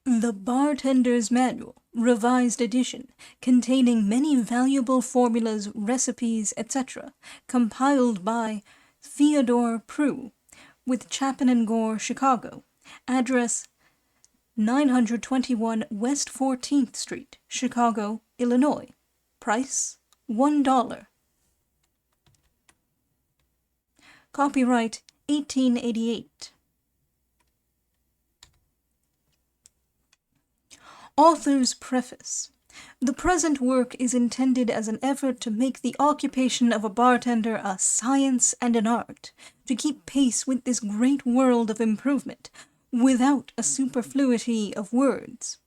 The Bartender's Manual, revised edition, containing many valuable formulas, recipes, etc., compiled by Theodore Proulx, with Chapin and Gore, Chicago. Address 921 West 14th Street, Chicago, Illinois. Price $1. Copyright 1888. Author's Preface. The present work is intended as an effort to make the occupation of a bartender a science and an art, to keep pace with this great world of improvement, without a superfluity of words.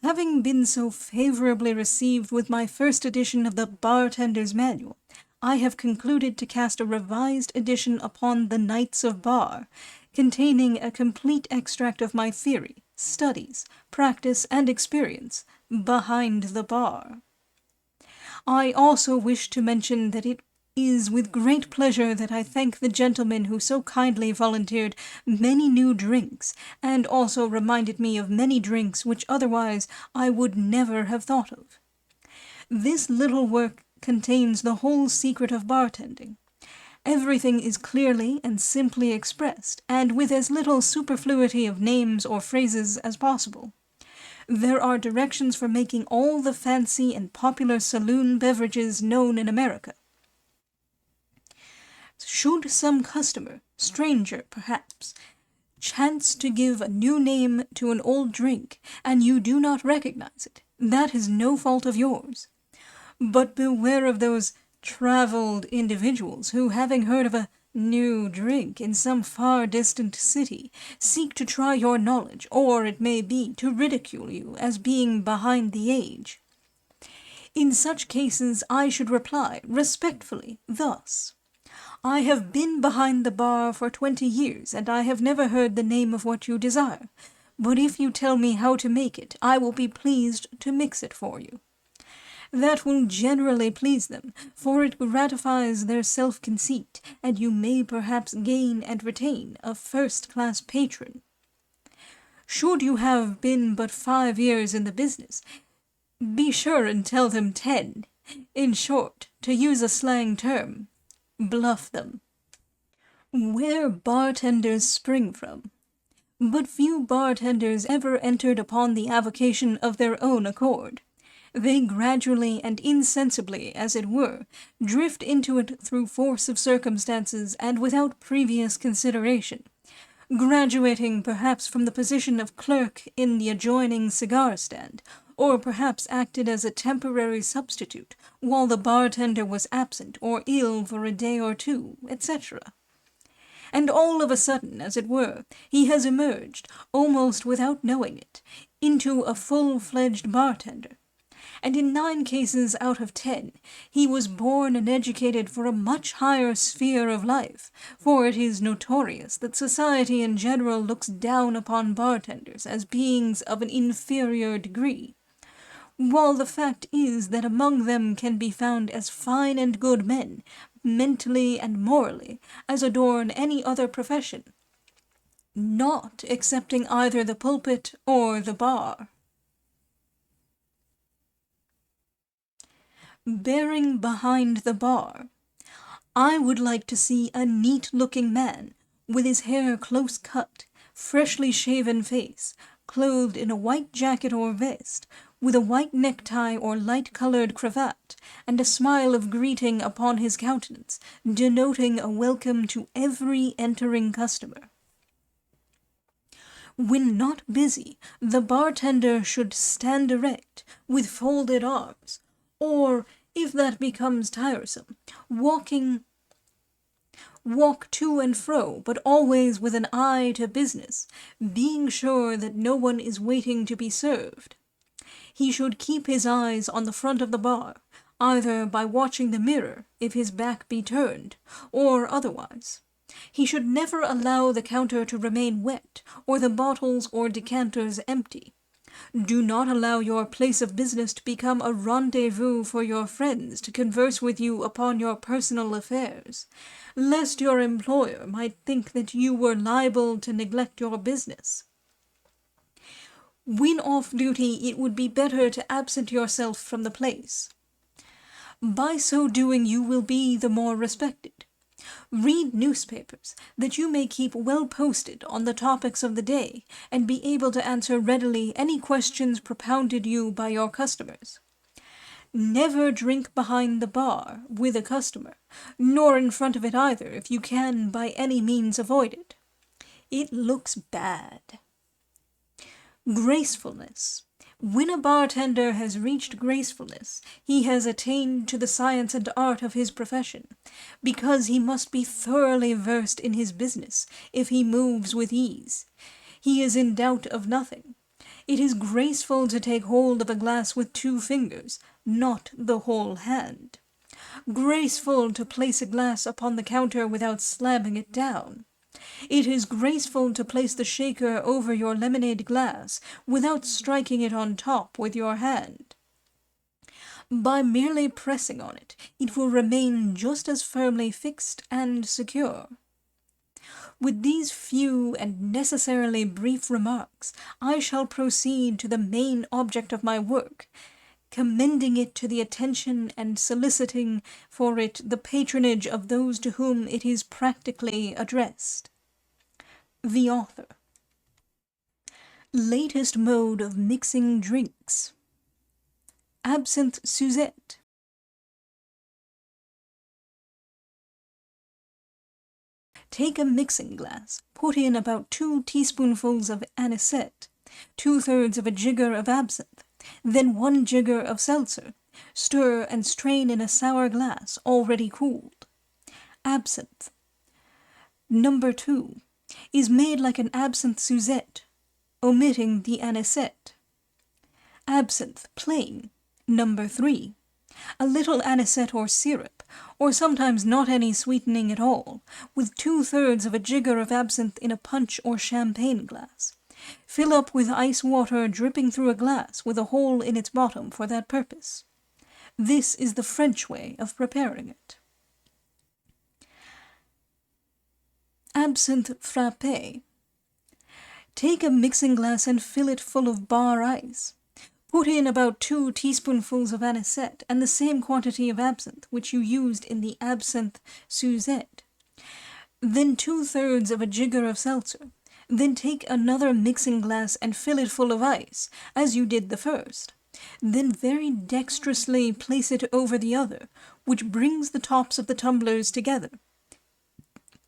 Having been so favorably received with my first edition of the Bartender's Manual, I have concluded to cast a revised edition upon the Knights of Bar, containing a complete extract of my theory, studies, practice, and experience behind the bar. I also wish to mention that it is with great pleasure that I thank the gentleman who so kindly volunteered many new drinks, and also reminded me of many drinks which otherwise I would never have thought of. This little work contains the whole secret of bartending. Everything is clearly and simply expressed, and with as little superfluity of names or phrases as possible. There are directions for making all the fancy and popular saloon beverages known in America. Should some customer, stranger perhaps, chance to give a new name to an old drink, and you do not recognize it, that is no fault of yours. But beware of those traveled individuals who, having heard of a new drink in some far distant city, seek to try your knowledge, or, it may be, to ridicule you as being behind the age. In such cases I should reply, respectfully, thus: I have been behind the bar for 20 years, and I have never heard the name of what you desire, but if you tell me how to make it, I will be pleased to mix it for you. That will generally please them, for it gratifies their self-conceit, and you may perhaps gain and retain a first-class patron. Should you have been but 5 years in the business, be sure and tell them 10. In short, to use a slang term, bluff them. Where bartenders spring from. But few bartenders ever entered upon the avocation of their own accord. They gradually and insensibly, as it were, drift into it through force of circumstances and without previous consideration, graduating perhaps from the position of clerk in the adjoining cigar-stand, or perhaps acted as a temporary substitute while the bartender was absent or ill for a day or two, etc. And all of a sudden, as it were, he has emerged, almost without knowing it, into a full-fledged bartender. And in 9 cases out of 10, he was born and educated for a much higher sphere of life, for it is notorious that society in general looks down upon bartenders as beings of an inferior degree, while the fact is that among them can be found as fine and good men, mentally and morally, as adorn any other profession, not excepting either the pulpit or the bar. Bearing behind the bar. I would like to see a neat-looking man, with his hair close cut, freshly shaven face, clothed in a white jacket or vest, with a white necktie or light-colored cravat, and a smile of greeting upon his countenance, denoting a welcome to every entering customer. When not busy, the bartender should stand erect, with folded arms, or, if that becomes tiresome, walk to and fro, but always with an eye to business, being sure that no one is waiting to be served. He should keep his eyes on the front of the bar, either by watching the mirror, if his back be turned, or otherwise. He should never allow the counter to remain wet, or the bottles or decanters empty. Do not allow your place of business to become a rendezvous for your friends to converse with you upon your personal affairs, lest your employer might think that you were liable to neglect your business. When off duty, it would be better to absent yourself from the place. By so doing, you will be the more respected. Read newspapers, that you may keep well posted on the topics of the day, and be able to answer readily any questions propounded you by your customers. Never drink behind the bar with a customer, nor in front of it either, if you can by any means avoid it. It looks bad. Gracefulness. When a bartender has reached gracefulness, he has attained to the science and art of his profession, because he must be thoroughly versed in his business if he moves with ease. He is in doubt of nothing. It is graceful to take hold of a glass with 2 fingers, not the whole hand. Graceful to place a glass upon the counter without slamming it down. It is graceful to place the shaker over your lemonade glass without striking it on top with your hand. By merely pressing on it, it will remain just as firmly fixed and secure. With these few and necessarily brief remarks, I shall proceed to the main object of my work, commending it to the attention and soliciting for it the patronage of those to whom it is practically addressed. The author. Latest mode of mixing drinks. Absinthe Suzette. Take a mixing glass, put in about 2 teaspoonfuls of anisette, 2/3 of a jigger of absinthe, then 1 jigger of seltzer. Stir and strain in a sour glass already cooled. Absinthe. Number 2 is made like an absinthe Suzette, omitting the anisette. Absinthe, plain. Number 3. A little anisette or syrup, or sometimes not any sweetening at all, with 2/3 of a jigger of absinthe in a punch or champagne glass. Fill up with ice water dripping through a glass with a hole in its bottom for that purpose. This is the French way of preparing it. Absinthe frappé. Take a mixing glass and fill it full of bar ice. Put in about 2 teaspoonfuls of anisette and the same quantity of absinthe which you used in the absinthe Suzette. Then 2/3 of a jigger of seltzer. Then take another mixing glass and fill it full of ice, as you did the first. Then very dexterously place it over the other, which brings the tops of the tumblers together,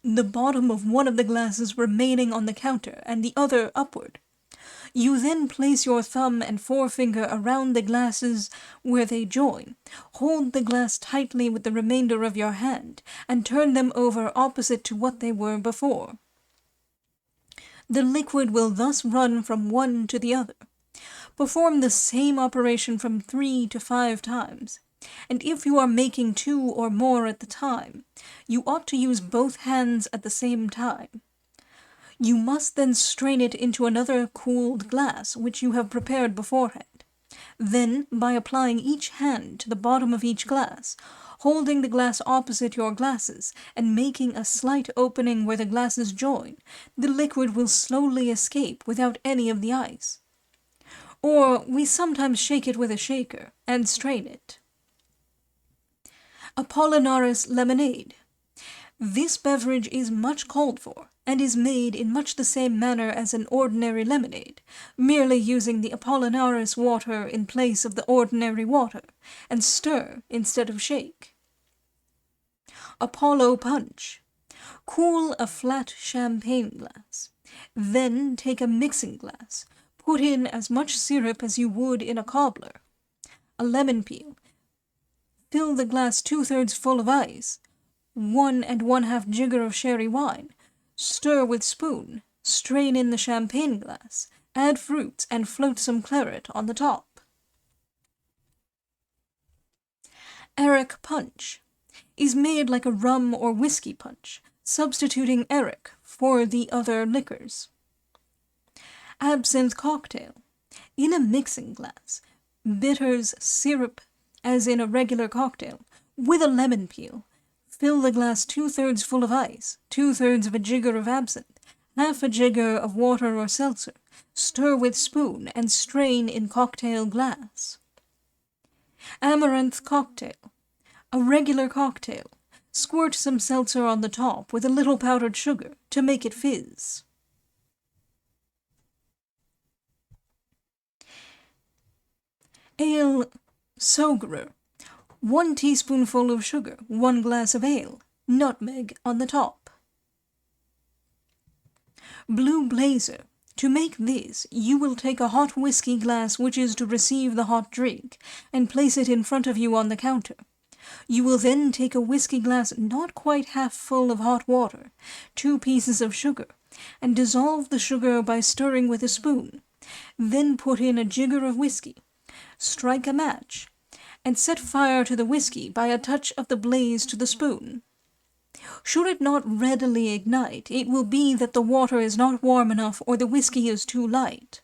the bottom of one of the glasses remaining on the counter and the other upward. You then place your thumb and forefinger around the glasses where they join, hold the glass tightly with the remainder of your hand, and turn them over opposite to what they were before. The liquid will thus run from one to the other. Perform the same operation from 3 to 5 times. And if you are making 2 or more at the time, you ought to use both hands at the same time. You must then strain it into another cooled glass which you have prepared beforehand. Then, by applying each hand to the bottom of each glass, holding the glass opposite your glasses, and making a slight opening where the glasses join, the liquid will slowly escape without any of the ice. Or we sometimes shake it with a shaker, and strain it. Apollinaris lemonade. This beverage is much called for, and is made in much the same manner as an ordinary lemonade, merely using the Apollinaris water in place of the ordinary water, and stir instead of shake. Apollo punch. Cool a flat champagne glass. Then take a mixing glass, put in as much syrup as you would in a cobbler, a lemon peel. Fill the glass 2/3 full of ice, 1 1/2 jigger of sherry wine. Stir with spoon, strain in the champagne glass, add fruits, and float some claret on the top. Arrack punch is made like a rum or whiskey punch, substituting arrack for the other liquors. Absinthe cocktail. In a mixing glass, bitters, syrup, as in a regular cocktail, with a lemon peel. Fill the glass 2/3 full of ice, 2/3 of a jigger of absinthe, 1/2 a jigger of water or seltzer. Stir with spoon and strain in cocktail glass. Amaranth cocktail. A regular cocktail. Squirt some seltzer on the top with a little powdered sugar to make it fizz. Ale Sogrer. 1 teaspoonful of sugar, 1 glass of ale, nutmeg on the top. Blue Blazer. To make this, you will take a hot whiskey glass which is to receive the hot drink, and place it in front of you on the counter. You will then take a whiskey glass not quite half full of hot water, 2 pieces of sugar, and dissolve the sugar by stirring with a spoon. Then put in a jigger of whiskey. Strike a match, and set fire to the whiskey by a touch of the blaze to the spoon. Should it not readily ignite, it will be that the water is not warm enough or the whiskey is too light.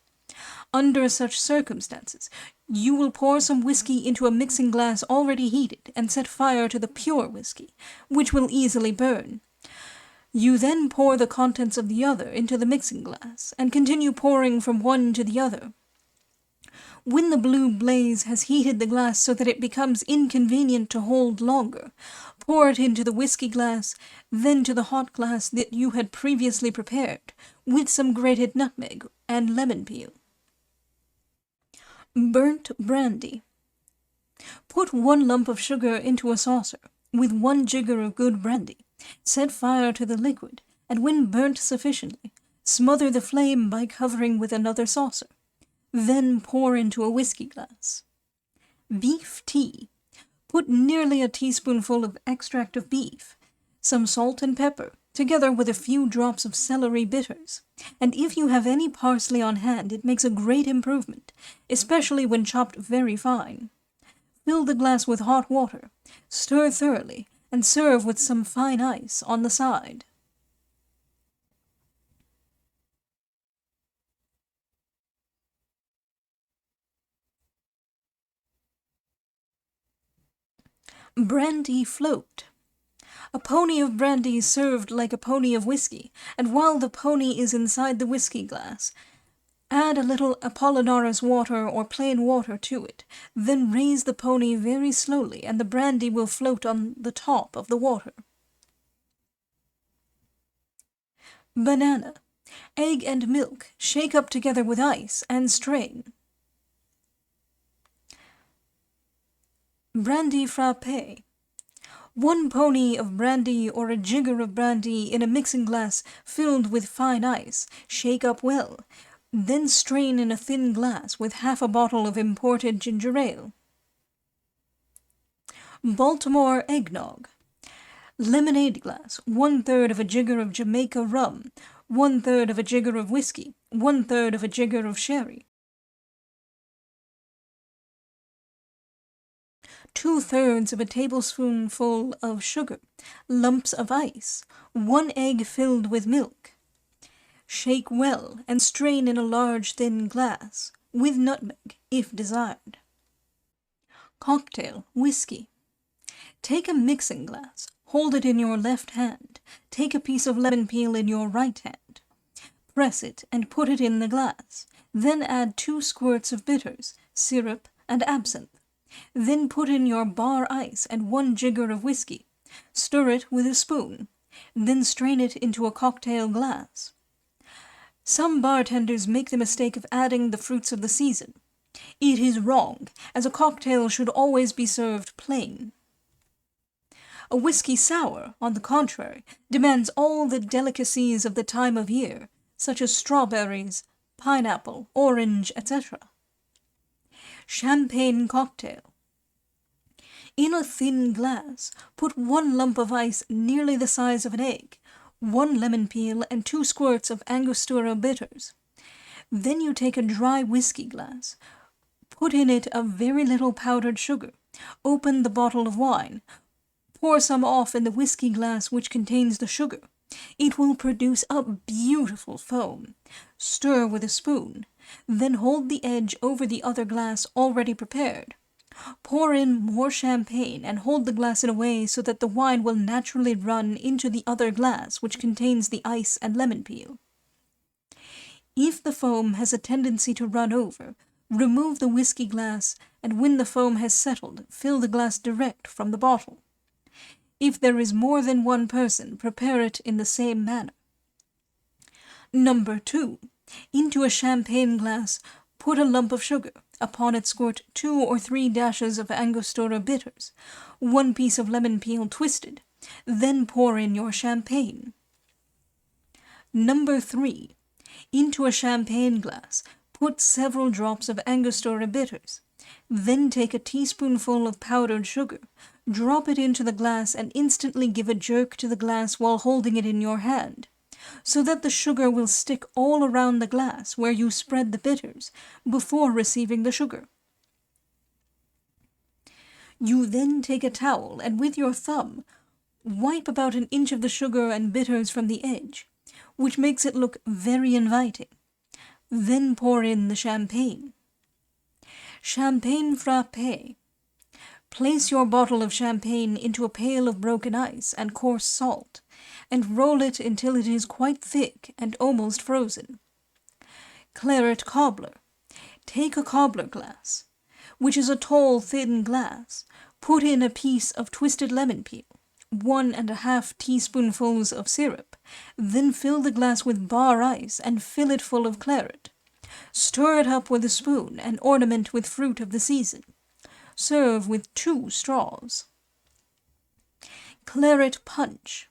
Under such circumstances, you will pour some whiskey into a mixing glass already heated and set fire to the pure whiskey, which will easily burn. You then pour the contents of the other into the mixing glass and continue pouring from one to the other. When the blue blaze has heated the glass so that it becomes inconvenient to hold longer, pour it into the whiskey glass, then to the hot glass that you had previously prepared, with some grated nutmeg and lemon peel. Burnt brandy. Put 1 lump of sugar into a saucer, with 1 jigger of good brandy. Set fire to the liquid, and when burnt sufficiently, smother the flame by covering with another saucer. Then pour into a whiskey glass. Beef tea. Put nearly a teaspoonful of extract of beef, some salt and pepper, together with a few drops of celery bitters. And if you have any parsley on hand, it makes a great improvement, especially when chopped very fine. Fill the glass with hot water, stir thoroughly, and serve with some fine ice on the side. Brandy float. A pony of brandy is served like a pony of whiskey, and while the pony is inside the whiskey glass, add a little Apollinaris water or plain water to it. Then raise the pony very slowly, and the brandy will float on the top of the water. Banana. Egg and milk. Shake up together with ice and strain. Brandy frappé. 1 pony of brandy or a jigger of brandy in a mixing glass filled with fine ice. Shake up well. Then strain in a thin glass with half a bottle of imported ginger ale. Baltimore eggnog. Lemonade glass, 1/3 of a jigger of Jamaica rum, 1/3 of a jigger of whiskey, 1/3 of a jigger of sherry, 2/3 of a tablespoonful of sugar, lumps of ice, 1 egg filled with milk. Shake well and strain in a large thin glass, with nutmeg, if desired. Cocktail whiskey. Take a mixing glass, hold it in your left hand, take a piece of lemon peel in your right hand. Press it and put it in the glass, then add 2 squirts of bitters, syrup, and absinthe. Then put in your bar ice and 1 jigger of whiskey. Stir it with a spoon. Then strain it into a cocktail glass. Some bartenders make the mistake of adding the fruits of the season. It is wrong, as a cocktail should always be served plain. A whiskey sour, on the contrary, demands all the delicacies of the time of year, such as strawberries, pineapple, orange, etc. Champagne cocktail. In a thin glass, put 1 lump of ice nearly the size of an egg, 1 lemon peel, and 2 squirts of Angostura bitters. Then you take a dry whiskey glass, put in it a very little powdered sugar, open the bottle of wine, pour some off in the whiskey glass which contains the sugar. It will produce a beautiful foam. Stir with a spoon. Then hold the edge over the other glass already prepared. Pour in more champagne and hold the glass in a way so that the wine will naturally run into the other glass which contains the ice and lemon peel. If the foam has a tendency to run over, remove the whiskey glass, and when the foam has settled, fill the glass direct from the bottle. If there is more than one person, prepare it in the same manner. Number 2. Into a champagne glass, put a lump of sugar. Upon it squirt 2 or 3 dashes of Angostura bitters, 1 piece of lemon peel twisted. Then pour in your champagne. Number 3. Into a champagne glass, put several drops of Angostura bitters. Then take a teaspoonful of powdered sugar, drop it into the glass, and instantly give a jerk to the glass while holding it in your hand, so that the sugar will stick all around the glass where you spread the bitters before receiving the sugar. You then take a towel and with your thumb wipe about an inch of the sugar and bitters from the edge, which makes it look very inviting. Then pour in the champagne. Champagne frappé. Place your bottle of champagne into a pail of broken ice and coarse salt, and roll it until it is quite thick and almost frozen. Claret cobbler. Take a cobbler glass, which is a tall, thin glass. Put in a piece of twisted lemon peel, 1½ teaspoonfuls of syrup, then fill the glass with bar ice and fill it full of claret. Stir it up with a spoon and ornament with fruit of the season. Serve with 2 straws. Claret punch.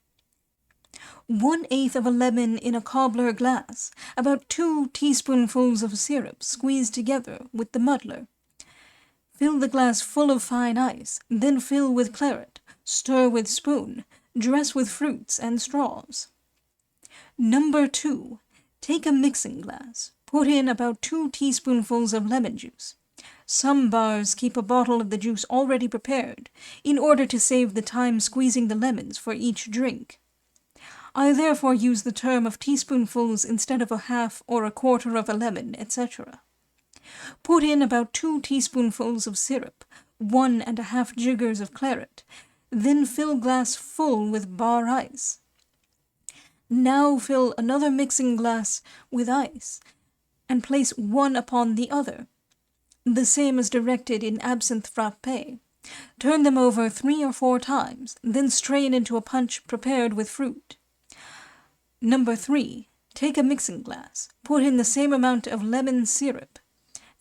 1/8 of a lemon in a cobbler glass, about 2 teaspoonfuls of syrup squeezed together with the muddler. Fill the glass full of fine ice, then fill with claret, stir with spoon, dress with fruits and straws. Number 2. Take a mixing glass, put in about 2 teaspoonfuls of lemon juice. Some bars keep a bottle of the juice already prepared, in order to save the time squeezing the lemons for each drink. I therefore use the term of teaspoonfuls instead of a half or a quarter of a lemon, etc. Put in about 2 teaspoonfuls of syrup, 1½ jiggers of claret, then fill glass full with bar ice. Now fill another mixing glass with ice, and place one upon the other, the same as directed in absinthe frappé. Turn them over 3 or 4 times, then strain into a punch prepared with fruit. Number 3. Take a mixing glass, put in the same amount of lemon syrup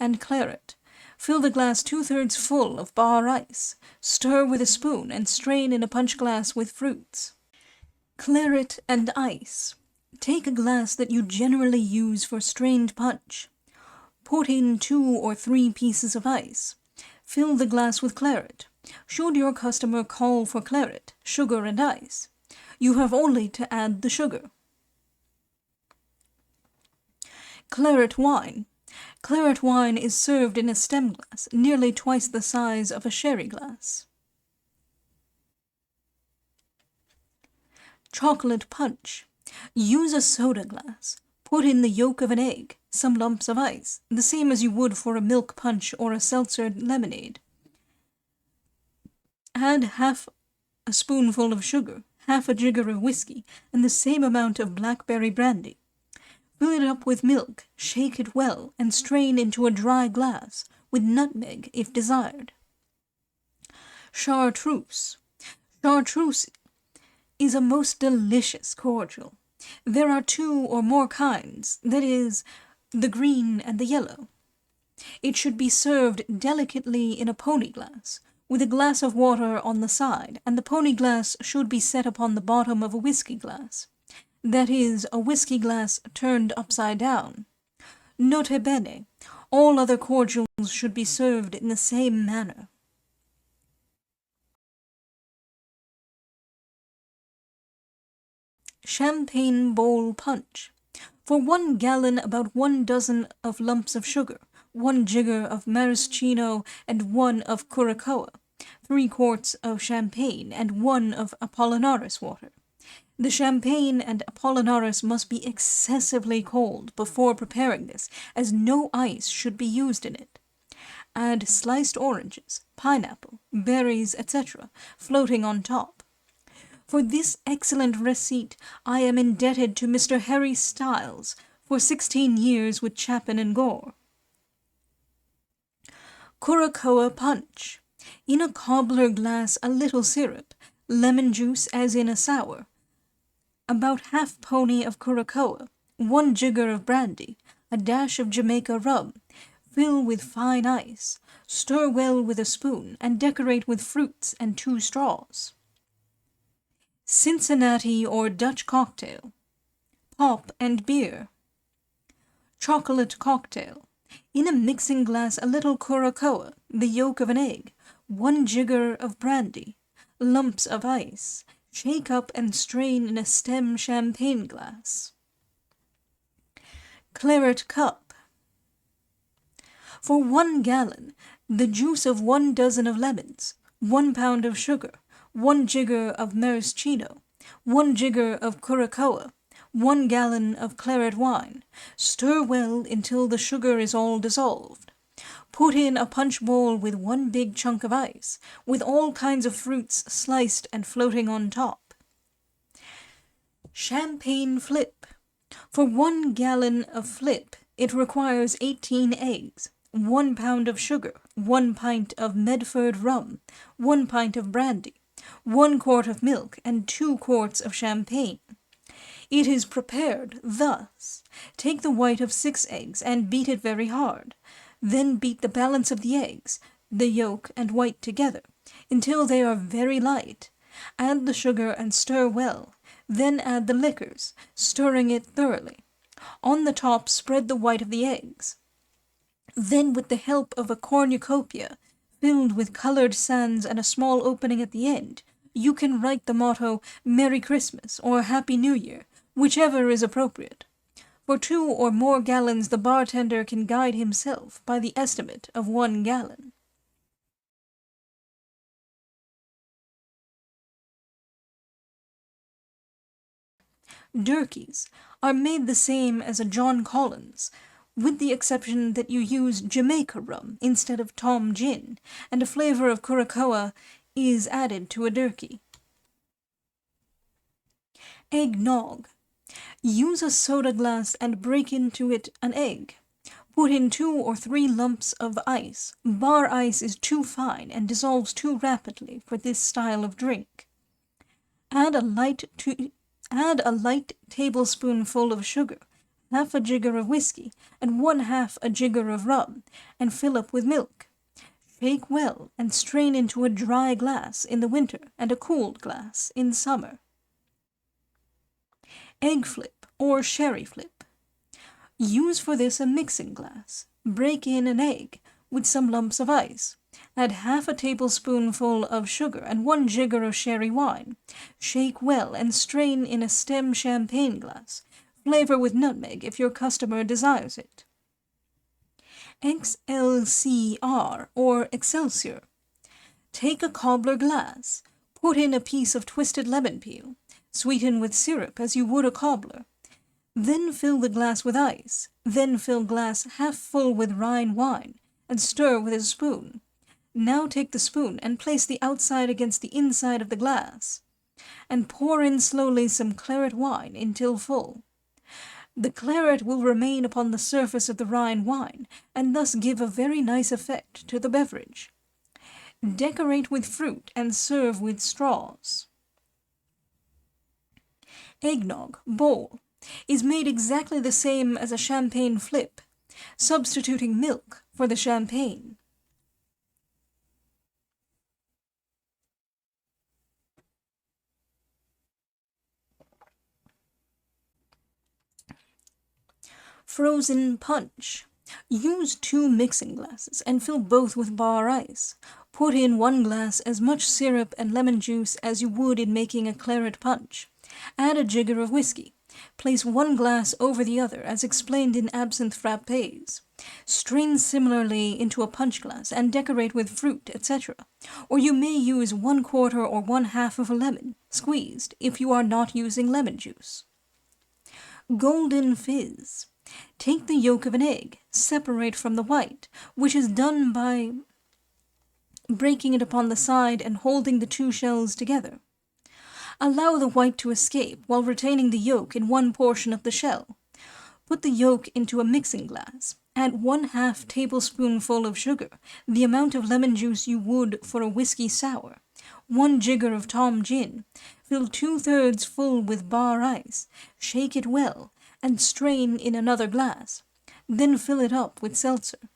and claret. Fill the glass 2/3 full of bar ice. Stir with a spoon and strain in a punch glass with fruits. Claret and ice. Take a glass that you generally use for strained punch. Put in 2 or 3 pieces of ice. Fill the glass with claret. Should your customer call for claret, sugar, and ice, you have only to add the sugar. Claret wine. Claret wine is served in a stem glass, nearly twice the size of a sherry glass. Chocolate punch. Use a soda glass. Put in the yolk of an egg, some lumps of ice, the same as you would for a milk punch or a seltzer lemonade. Add half a spoonful of sugar, half a jigger of whiskey, and the same amount of blackberry brandy. Fill it up with milk, shake it well, and strain into a dry glass, with nutmeg if desired. Chartreuse. Chartreuse is a most delicious cordial. There are 2 or more kinds, that is, the green and the yellow. It should be served delicately in a pony glass, with a glass of water on the side, and the pony glass should be set upon the bottom of a whiskey glass. That is, a whiskey glass turned upside down. Nota bene, all other cordials should be served in the same manner. Champagne bowl punch. For 1 gallon, about 1 dozen of lumps of sugar, 1 jigger of maraschino and 1 of curacoa, 3 quarts of champagne, and 1 of apollinaris water. The champagne and apollinaris must be excessively cold before preparing this, as no ice should be used in it. Add sliced oranges, pineapple, berries, etc., floating on top. For this excellent receipt I am indebted to Mr. Harry Styles for 16 years with Chapin and Gore. Curacoa Punch. In a cobbler glass a little syrup, lemon juice as in a sour, about half pony of Curacoa, 1 jigger of brandy, a dash of Jamaica rum, fill with fine ice, stir well with a spoon, and decorate with fruits and 2 straws. Cincinnati or Dutch cocktail. Pop and beer. Chocolate cocktail. In a mixing glass a little Curacoa, the yolk of an egg, 1 jigger of brandy, lumps of ice. Shake up and strain in a stem champagne glass. Claret cup. For 1 gallon, the juice of 1 dozen of lemons, 1 pound of sugar, 1 jigger of maraschino, 1 jigger of Curacoa, 1 gallon of claret wine. Stir well until the sugar is all dissolved. Put in a punch bowl with 1 big chunk of ice, with all kinds of fruits sliced and floating on top. Champagne flip. For 1 gallon of flip, it requires 18 eggs, 1 pound of sugar, 1 pint of Medford rum, 1 pint of brandy, 1 quart of milk, and 2 quarts of champagne. It is prepared thus. Take the white of 6 eggs and beat it very hard. Then beat the balance of the eggs, the yolk and white together, until they are very light. Add the sugar and stir well. Then add the liquors, stirring it thoroughly. On the top spread the white of the eggs. Then, with the help of a cornucopia, filled with colored sands and a small opening at the end, you can write the motto Merry Christmas or Happy New Year, whichever is appropriate. For 2 or more gallons the bartender can guide himself by the estimate of 1 gallon. Durkees are made the same as a John Collins, with the exception that you use Jamaica rum instead of Tom gin, and a flavor of Curacoa is added to a Durkee. Eggnog. Use a soda glass and break into it an egg. Put in 2 or 3 lumps of ice. Bar ice is too fine and dissolves too rapidly for this style of drink. Add a light tablespoonful of sugar, half a jigger of whiskey, and 1/2 a jigger of rum, and fill up with milk. Shake well and strain into a dry glass in the winter and a cooled glass in summer. Egg flip or sherry flip. Use for this a mixing glass. Break in an egg with some lumps of ice. Add half a tablespoonful of sugar and 1 jigger of sherry wine. Shake well and strain in a stem champagne glass. Flavor with nutmeg if your customer desires it. XLCR or Excelsior. Take a cobbler glass. Put in a piece of twisted lemon peel. Sweeten with syrup as you would a cobbler. Then fill the glass with ice. Then fill glass half full with Rhine wine and stir with a spoon. Now take the spoon and place the outside against the inside of the glass, and pour in slowly some claret wine until full. The claret will remain upon the surface of the Rhine wine, and thus give a very nice effect to the beverage. Decorate with fruit and serve with straws. Eggnog, bowl, is made exactly the same as a champagne flip, substituting milk for the champagne. Frozen punch. Use 2 mixing glasses and fill both with bar ice. Put in 1 glass as much syrup and lemon juice as you would in making a claret punch. Add a jigger of whiskey. Place 1 glass over the other as explained in absinthe frappés. Strain similarly into a punch glass and decorate with fruit, etc. Or you may use 1/4 or 1/2 of a lemon, squeezed, if you are not using lemon juice. Golden fizz. Take the yolk of an egg, separate from the white, which is done by breaking it upon the side and holding the 2 shells together. Allow the white to escape while retaining the yolk in one portion of the shell. Put the yolk into a mixing glass. Add 1/2 tablespoonful of sugar, the amount of lemon juice you would for a whiskey sour. 1 jigger of Tom gin. Fill 2/3 full with bar ice. Shake it well, and strain in another glass. Then fill it up with seltzer.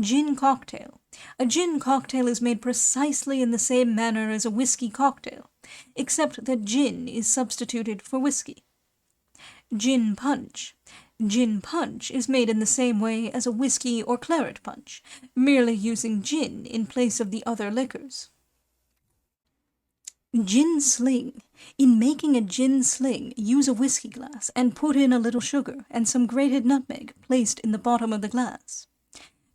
Gin cocktail. A gin cocktail is made precisely in the same manner as a whiskey cocktail, except that gin is substituted for whiskey. Gin punch. Gin punch is made in the same way as a whiskey or claret punch, merely using gin in place of the other liquors. Gin sling. In making a gin sling, use a whiskey glass and put in a little sugar and some grated nutmeg placed in the bottom of the glass.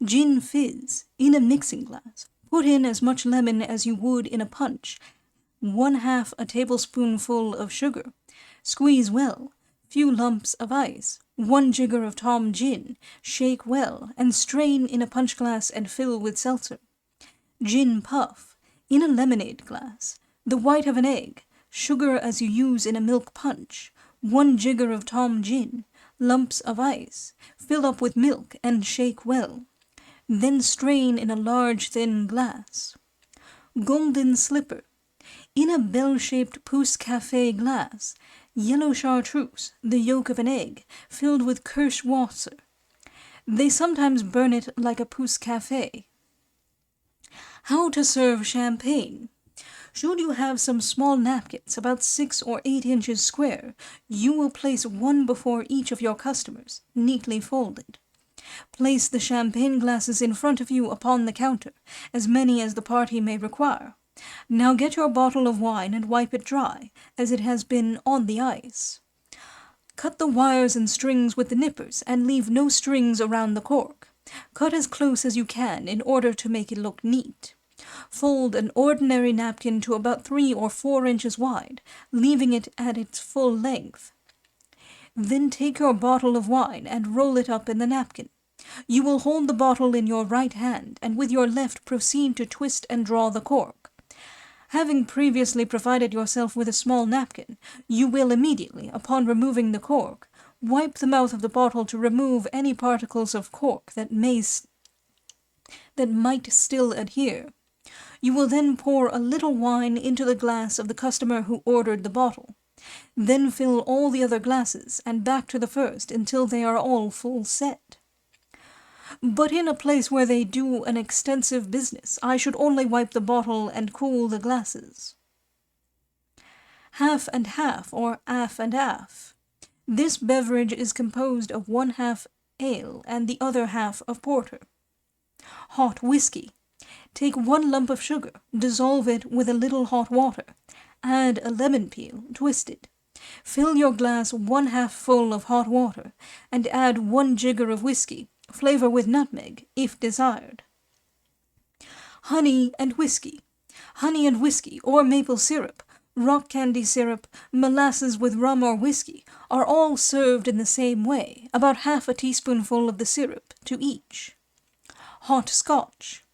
Gin fizz. In a mixing glass, put in as much lemon as you would in a punch, 1/2 a tablespoonful of sugar. Squeeze well, few lumps of ice, 1 jigger of Tom gin, shake well, and strain in a punch glass and fill with seltzer. Gin puff. In a lemonade glass, the white of an egg, sugar as you use in a milk punch, 1 jigger of Tom gin, lumps of ice, fill up with milk and shake well. Then strain in a large thin glass. Golden slipper. In a bell-shaped Pousse Café glass, yellow chartreuse, the yolk of an egg, filled with Kirschwasser. They sometimes burn it like a Pousse Café. How to serve champagne. Should you have some small napkins about 6 or 8 inches square, you will place one before each of your customers, neatly folded. Place the champagne glasses in front of you upon the counter, as many as the party may require. Now get your bottle of wine and wipe it dry, as it has been on the ice. Cut the wires and strings with the nippers, and leave no strings around the cork. Cut as close as you can in order to make it look neat. Fold an ordinary napkin to about 3 or 4 inches wide, leaving it at its full length. Then take your bottle of wine and roll it up in the napkin. You will hold the bottle in your right hand, and with your left proceed to twist and draw the cork. Having previously provided yourself with a small napkin, you will immediately, upon removing the cork, wipe the mouth of the bottle to remove any particles of cork that might still adhere. You will then pour a little wine into the glass of the customer who ordered the bottle. Then fill all the other glasses, and back to the first until they are all full set. But in a place where they do an extensive business, I should only wipe the bottle and cool the glasses. Half and half, or half and half. This beverage is composed of 1/2 ale and the other half of porter. Hot whiskey. Take 1 lump of sugar, dissolve it with a little hot water. Add a lemon peel, twisted. Fill your glass 1/2 full of hot water, and add 1 jigger of whiskey. Flavor with nutmeg, if desired. Honey and whiskey. Honey and whiskey, or maple syrup, rock candy syrup, molasses with rum or whiskey, are all served in the same way, about 1/2 a teaspoonful of the syrup to each. Hot Scotch.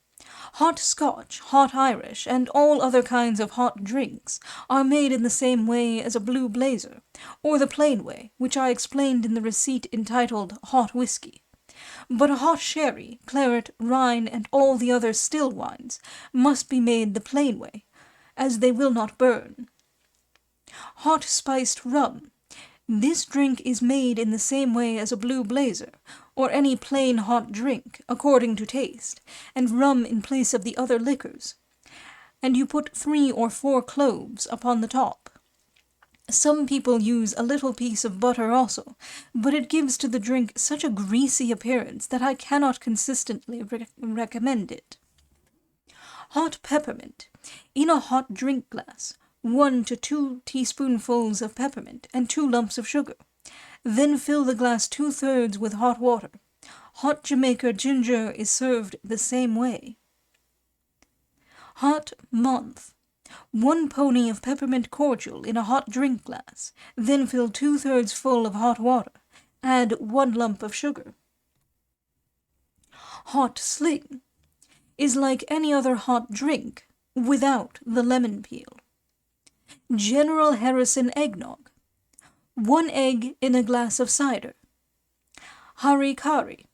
Hot Scotch, hot Irish, and all other kinds of hot drinks are made in the same way as a blue blazer, or the plain way, which I explained in the receipt entitled Hot Whiskey. But a hot sherry, claret, Rhine, and all the other still wines must be made the plain way, as they will not burn. Hot spiced rum. This drink is made in the same way as a blue blazer, or any plain hot drink, according to taste, and rum in place of the other liquors, and you put 3 or 4 cloves upon the top. Some people use a little piece of butter also, but it gives to the drink such a greasy appearance that I cannot consistently recommend it. Hot peppermint. In a hot drink glass, 1 to 2 teaspoonfuls of peppermint and 2 lumps of sugar. Then fill the glass 2/3 with hot water. Hot Jamaica ginger is served the same way. Hot month. 1 pony of peppermint cordial in a hot drink glass, then fill 2/3 full of hot water. Add 1 lump of sugar. Hot sling is like any other hot drink, without the lemon peel. General Harrison eggnog. 1 egg in a glass of cider. Harikari.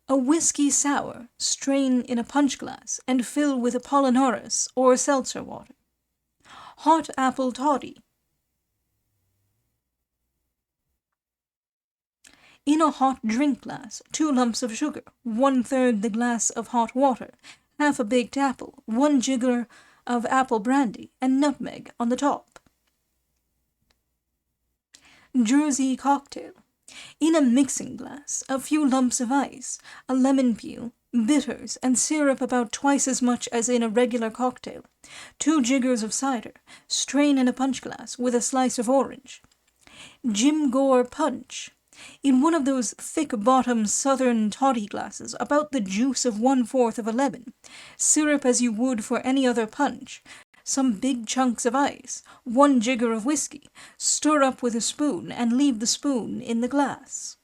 A whiskey sour, strain in a punch glass and fill with Apollinaris or seltzer water. Hot apple toddy. In a hot drink glass, 2 lumps of sugar, 1/3 the glass of hot water, half a baked apple, 1 jigger of apple brandy, and nutmeg on the top. Jersey cocktail. In a mixing glass, a few lumps of ice, a lemon peel, bitters, and syrup about twice as much as in a regular cocktail, 2 jiggers of cider, strain in a punch glass with a slice of orange. Jim Gore punch. In one of those thick-bottomed southern toddy glasses, about the juice of 1/4 of a lemon, syrup as you would for any other punch, some big chunks of ice, 1 jigger of whiskey, stir up with a spoon and leave the spoon in the glass.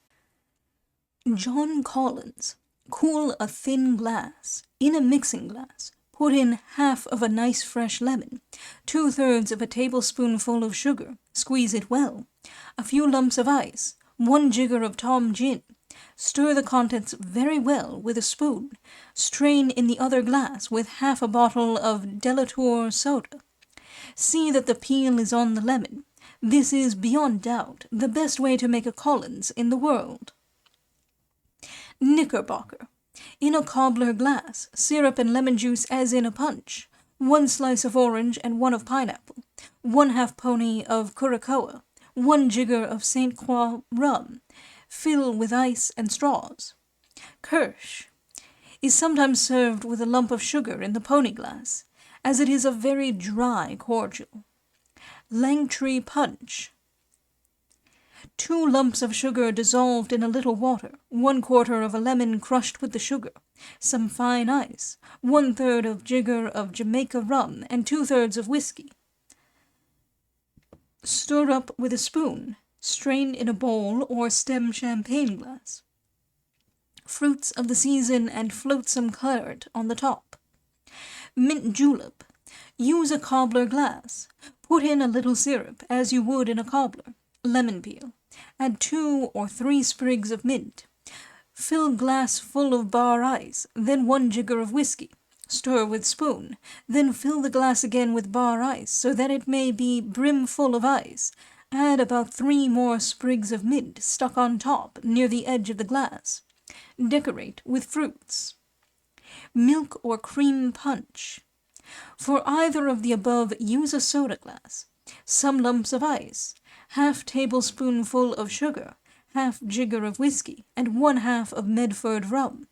John Collins. Cool a thin glass. In a mixing glass, put in half of a nice fresh lemon, 2/3 of a tablespoonful of sugar, squeeze it well, a few lumps of ice, 1 jigger of Tom gin. Stir the contents very well with a spoon. Strain in the other glass with half a bottle of Delatour soda. See that the peel is on the lemon. This is, beyond doubt, the best way to make a Collins in the world. Knickerbocker. In a cobbler glass, syrup and lemon juice as in a punch, 1 slice of orange and 1 of pineapple, 1/2 pony of Curacoa, 1 jigger of St. Croix rum. Fill with ice and straws. Kirsch is sometimes served with a lump of sugar in the pony glass, as it is a very dry cordial. Langtree punch. 2 lumps of sugar dissolved in a little water, 1/4 of a lemon crushed with the sugar, some fine ice, 1/3 of jigger of Jamaica rum, and 2/3 of whiskey. Stir up with a spoon. Strain in a bowl or stem champagne glass. Fruits of the season and flotsam claret on the top. Mint julep. Use a cobbler glass. Put in a little syrup, as you would in a cobbler. Lemon peel. Add 2 or 3 sprigs of mint. Fill glass full of bar ice, then 1 jigger of whiskey. Stir with spoon. Then fill the glass again with bar ice, so that it may be brim full of ice. Add about 3 more sprigs of mint stuck on top near the edge of the glass. Decorate with fruits. Milk or cream punch. For either of the above, use a soda glass, some lumps of ice, 1/2 tablespoonful of sugar, 1/2 jigger of whiskey, and 1/2 of Medford rum.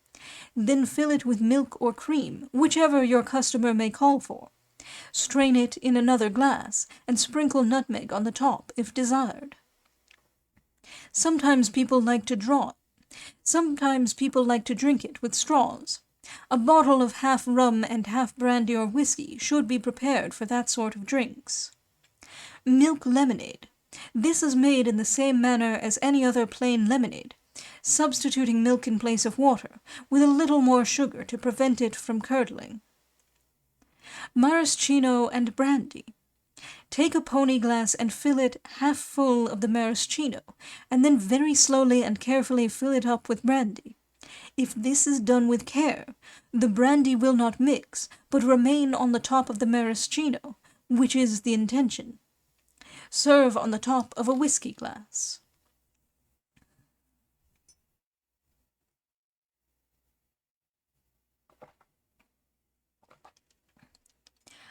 Then fill it with milk or cream, whichever your customer may call for. Strain it in another glass, and sprinkle nutmeg on the top if desired. Sometimes people like to draw it. Sometimes people like to drink it with straws. A bottle of half rum and half brandy or whiskey should be prepared for that sort of drinks. Milk lemonade. This is made in the same manner as any other plain lemonade, substituting milk in place of water, with a little more sugar to prevent it from curdling. Maraschino and brandy. Take a pony glass and fill it half full of the maraschino, and then very slowly and carefully fill it up with brandy. If this is done with care, the brandy will not mix, but remain on the top of the maraschino, which is the intention. Serve on the top of a whiskey glass.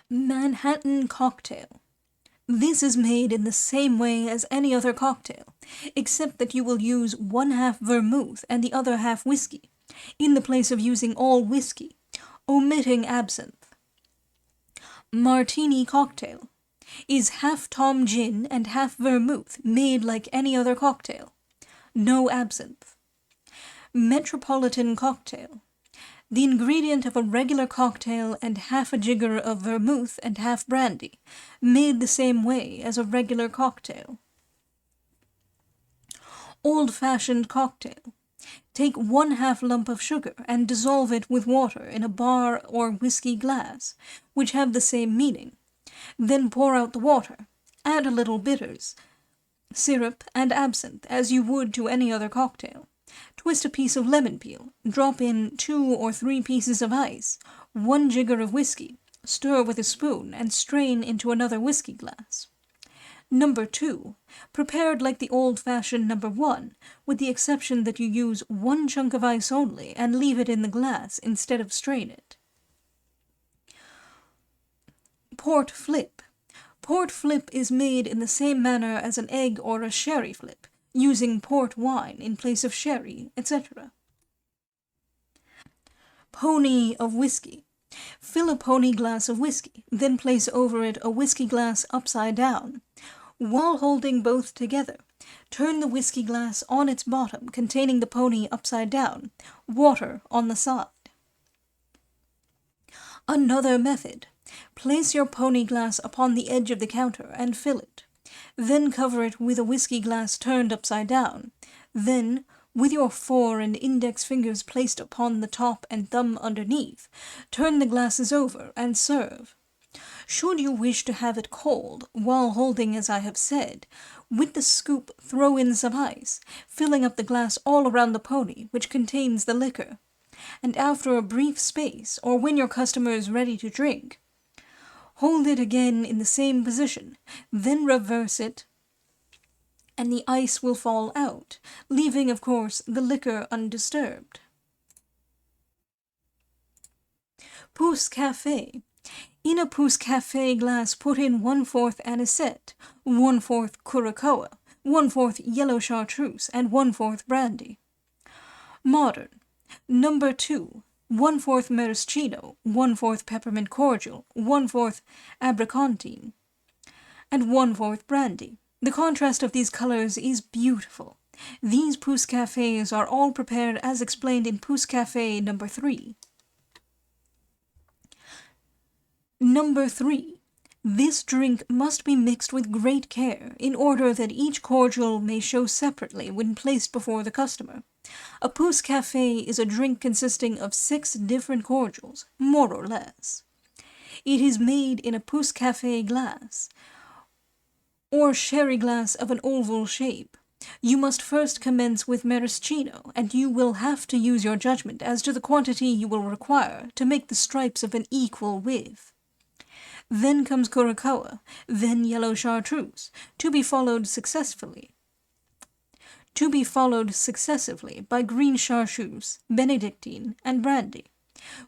Manhattan cocktail. This is made in the same way as any other cocktail, except that you will use 1/2 vermouth and the other half whiskey, in the place of using all whiskey, omitting absinthe. Martini cocktail is half Tom gin and half vermouth, made like any other cocktail. No absinthe. Metropolitan cocktail. The ingredient of a regular cocktail and half a jigger of vermouth and half brandy, made the same way as a regular cocktail. Old-fashioned cocktail. Take 1/2 lump of sugar and dissolve it with water in a bar or whiskey glass, which have the same meaning. Then pour out the water. Add a little bitters. syrup, and absinthe as you would to any other cocktail. Twist a piece of lemon peel, drop in 2 or 3 pieces of ice, 1 jigger of whiskey, stir with a spoon, and strain into another whiskey glass. Number 2, prepared like the old-fashioned number 1, with the exception that you use 1 chunk of ice only and leave it in the glass instead of strain it. Port flip. Port flip is made in the same manner as an egg or a sherry flip, using port wine in place of sherry, etc. Pony of whiskey. Fill a pony glass of whiskey, then place over it a whiskey glass upside down. While holding both together, turn the whiskey glass on its bottom containing the pony upside down, water on the side. Another method. Place your pony glass upon the edge of the counter and fill it. Then cover it with a whiskey glass turned upside down. Then, with your 4 and index fingers placed upon the top and thumb underneath, turn the glasses over and serve. Should you wish to have it cold, while holding as I have said, with the scoop throw in some ice, filling up the glass all around the pony, which contains the liquor. And after a brief space, or when your customer is ready to drink, hold it again in the same position, then reverse it, and the ice will fall out, leaving, of course, the liquor undisturbed. Pousse Café. In a Pousse Café glass, put in 1/4 anisette, 1/4 curacoa, 1/4 yellow chartreuse, and 1/4 brandy. Modern. Number 2. 1/4 maraschino, 1/4 peppermint cordial, 1/4 abricontine, and 1/4 brandy. The contrast of these colors is beautiful. These Pousse Cafés are all prepared as explained in Pousse Café number 3. Number 3. This drink must be mixed with great care in order that each cordial may show separately when placed before the customer. A Pousse Café is a drink consisting of 6 different cordials, more or less. It is made in a Pousse Café glass, or sherry glass of an oval shape. You must first commence with maraschino, and you will have to use your judgment as to the quantity you will require to make the stripes of an equal width. Then comes curacoa, then yellow chartreuse, to be followed successively by green chartreuse, benedictine, and brandy.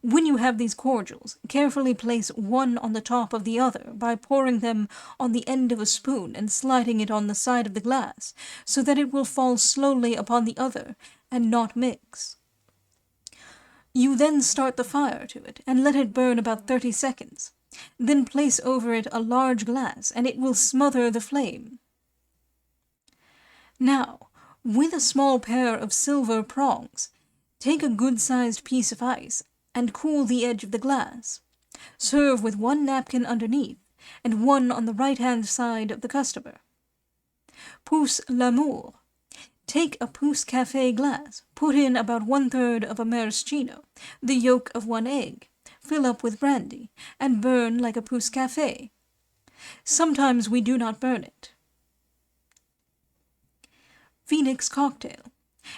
When you have these cordials, carefully place one on the top of the other by pouring them on the end of a spoon and sliding it on the side of the glass, so that it will fall slowly upon the other and not mix. You then start the fire to it and let it burn about 30 seconds. Then place over it a large glass, and it will smother the flame. Now, with a small pair of silver prongs, take a good-sized piece of ice and cool the edge of the glass. Serve with 1 napkin underneath and 1 on the right-hand side of the customer. Pousse l'amour. Take a Pousse Café glass, put in about 1/3 of a maraschino, the yolk of 1 egg, fill up with brandy, and burn like a Pousse Café. Sometimes we do not burn it. Phoenix cocktail.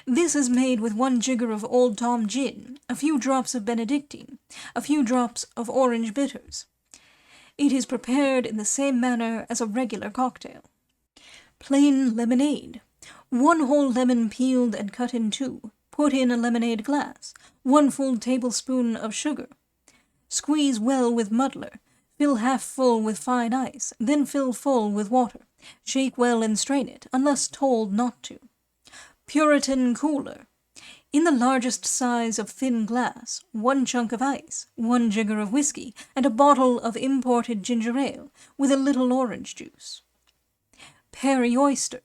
This is made with 1 jigger of Old Tom gin, a few drops of benedictine, a few drops of orange bitters. It is prepared in the same manner as a regular cocktail. Plain lemonade. 1 whole lemon peeled and cut in 2. Put in a lemonade glass. 1 full tablespoon of sugar. Squeeze well with muddler. Fill half full with fine ice, then fill full with water. Shake well and strain it, unless told not to. Puritan cooler. In the largest size of thin glass, 1 chunk of ice, 1 jigger of whiskey, and a bottle of imported ginger ale, with a little orange juice. Perry oyster.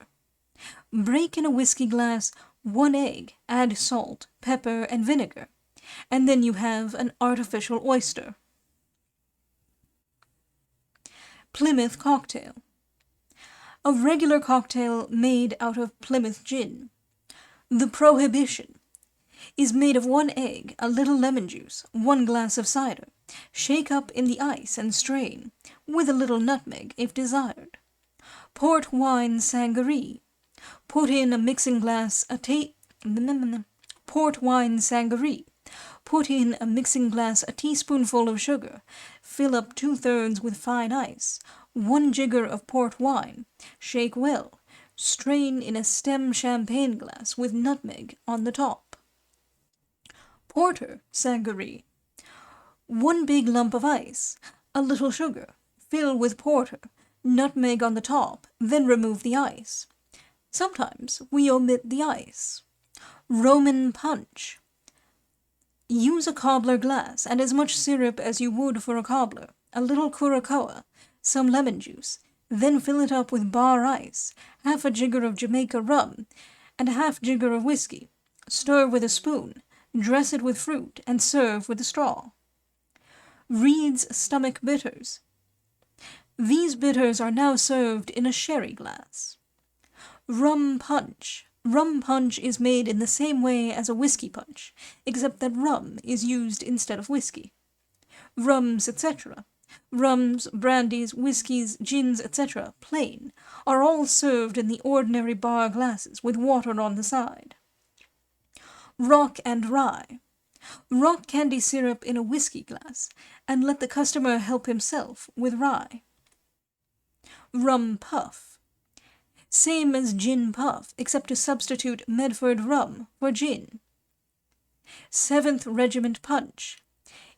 Break in a whiskey glass 1 egg, add salt, pepper, and vinegar, and then you have an artificial oyster. Plymouth cocktail. A regular cocktail made out of Plymouth gin. The Prohibition is made of 1 egg, a little lemon juice, 1 glass of cider. Shake up in the ice and strain, with a little nutmeg if desired. Port wine sangaree. Put in a mixing glass Port wine sangaree. Put in a mixing glass a teaspoonful of sugar. Fill up 2/3 with fine ice. 1 jigger of port wine. Shake well. Strain in a stem champagne glass with nutmeg on the top. Porter sangaree. 1 big lump of ice. A little sugar. Fill with porter. Nutmeg on the top, then remove the ice. Sometimes we omit the ice. Roman punch. Use a cobbler glass and as much syrup as you would for a cobbler, a little curacoa, some lemon juice, then fill it up with bar ice, half a jigger of Jamaica rum, and a half jigger of whiskey. Stir with a spoon, dress it with fruit, and serve with a straw. Reed's stomach bitters. These bitters are now served in a sherry glass. Rum punch. Rum punch is made in the same way as a whiskey punch, except that rum is used instead of whiskey. Rums, etc. Rums, brandies, whiskies, gins, etc., plain, are all served in the ordinary bar glasses with water on the side. Rock and rye. Rock candy syrup in a whiskey glass, and let the customer help himself with rye. Rum puff. Same as gin puff, except to substitute Medford rum for gin. 7th Regiment punch.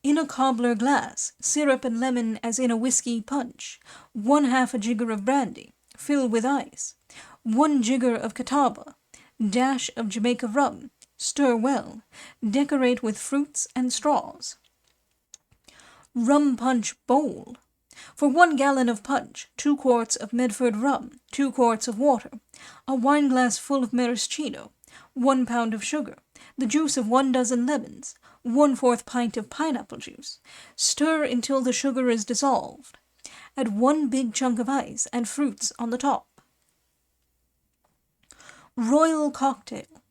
In a cobbler glass, syrup and lemon as in a whiskey punch. 1/2 a jigger of brandy. Fill with ice. 1 jigger of catawba. Dash of Jamaica rum. Stir well. Decorate with fruits and straws. Rum punch bowl. For 1 gallon of punch, 2 quarts of Medford rum, 2 quarts of water, a wineglass full of maraschino, 1 pound of sugar, the juice of 1 dozen lemons, 1/4 pint of pineapple juice. Stir until the sugar is dissolved. Add 1 big chunk of ice and fruits on the top. Royal cocktail.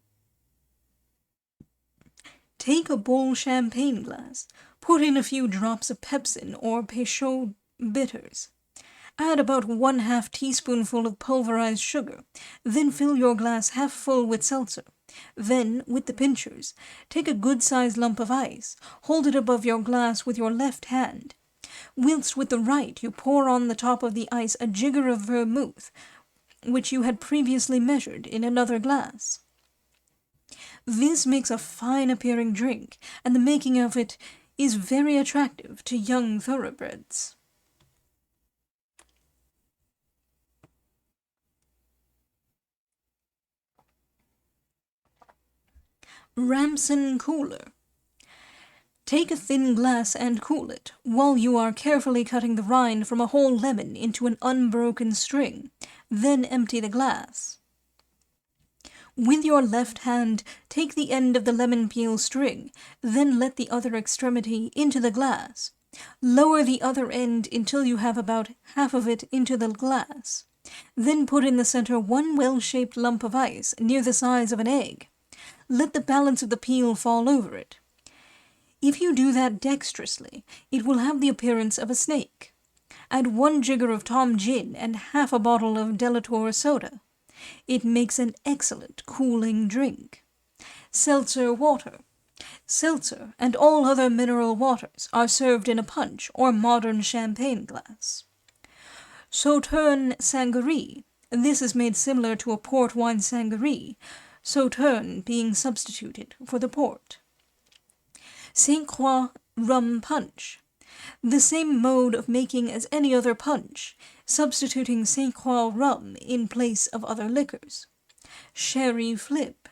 Take a bowl champagne glass. Put in a few drops of pepsin or Peychaud bitters. Add about 1/2 teaspoonful of pulverized sugar. Then fill your glass half full with seltzer. Then, with the pinchers, take a good-sized lump of ice. Hold it above your glass with your left hand. Whilst with the right you pour on the top of the ice a jigger of vermouth, which you had previously measured in another glass. This makes a fine-appearing drink, and the making of it is very attractive to young thoroughbreds. Ramson cooler. Take a thin glass and cool it, while you are carefully cutting the rind from a whole lemon into an unbroken string. Then empty the glass. With your left hand, take the end of the lemon peel string, then let the other extremity into the glass. Lower the other end until you have about half of it into the glass. Then put in the center 1 well-shaped lump of ice near the size of an egg. Let the balance of the peel fall over it. If you do that dexterously, it will have the appearance of a snake. Add 1 jigger of Tom gin and half a bottle of Delator soda. It makes an excellent cooling drink. Seltzer water. Seltzer and all other mineral waters are served in a punch or modern champagne glass. Sauterne sangaree. This is made similar to a port wine sangaree, Sauterne being substituted for the port. St. Croix rum punch. The same mode of making as any other punch, substituting St. Croix rum in place of other liquors. Sherry flip.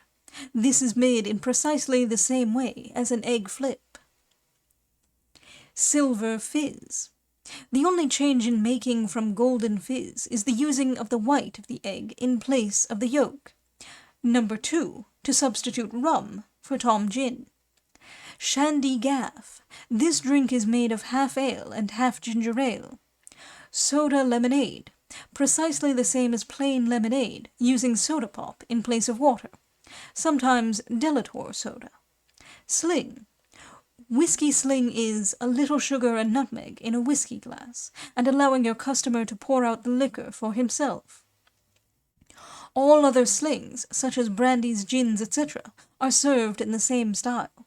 This is made in precisely the same way as an egg flip. Silver fizz. The only change in making from golden fizz is the using of the white of the egg in place of the yolk. Number 2, to substitute rum for Tom gin. Shandy gaff. This drink is made of half ale and half ginger ale. Soda lemonade. Precisely the same as plain lemonade, using soda pop in place of water. Sometimes Delator soda. Sling. Whiskey sling is a little sugar and nutmeg in a whiskey glass, and allowing your customer to pour out the liquor for himself. All other slings, such as brandies, gins, etc., are served in the same style.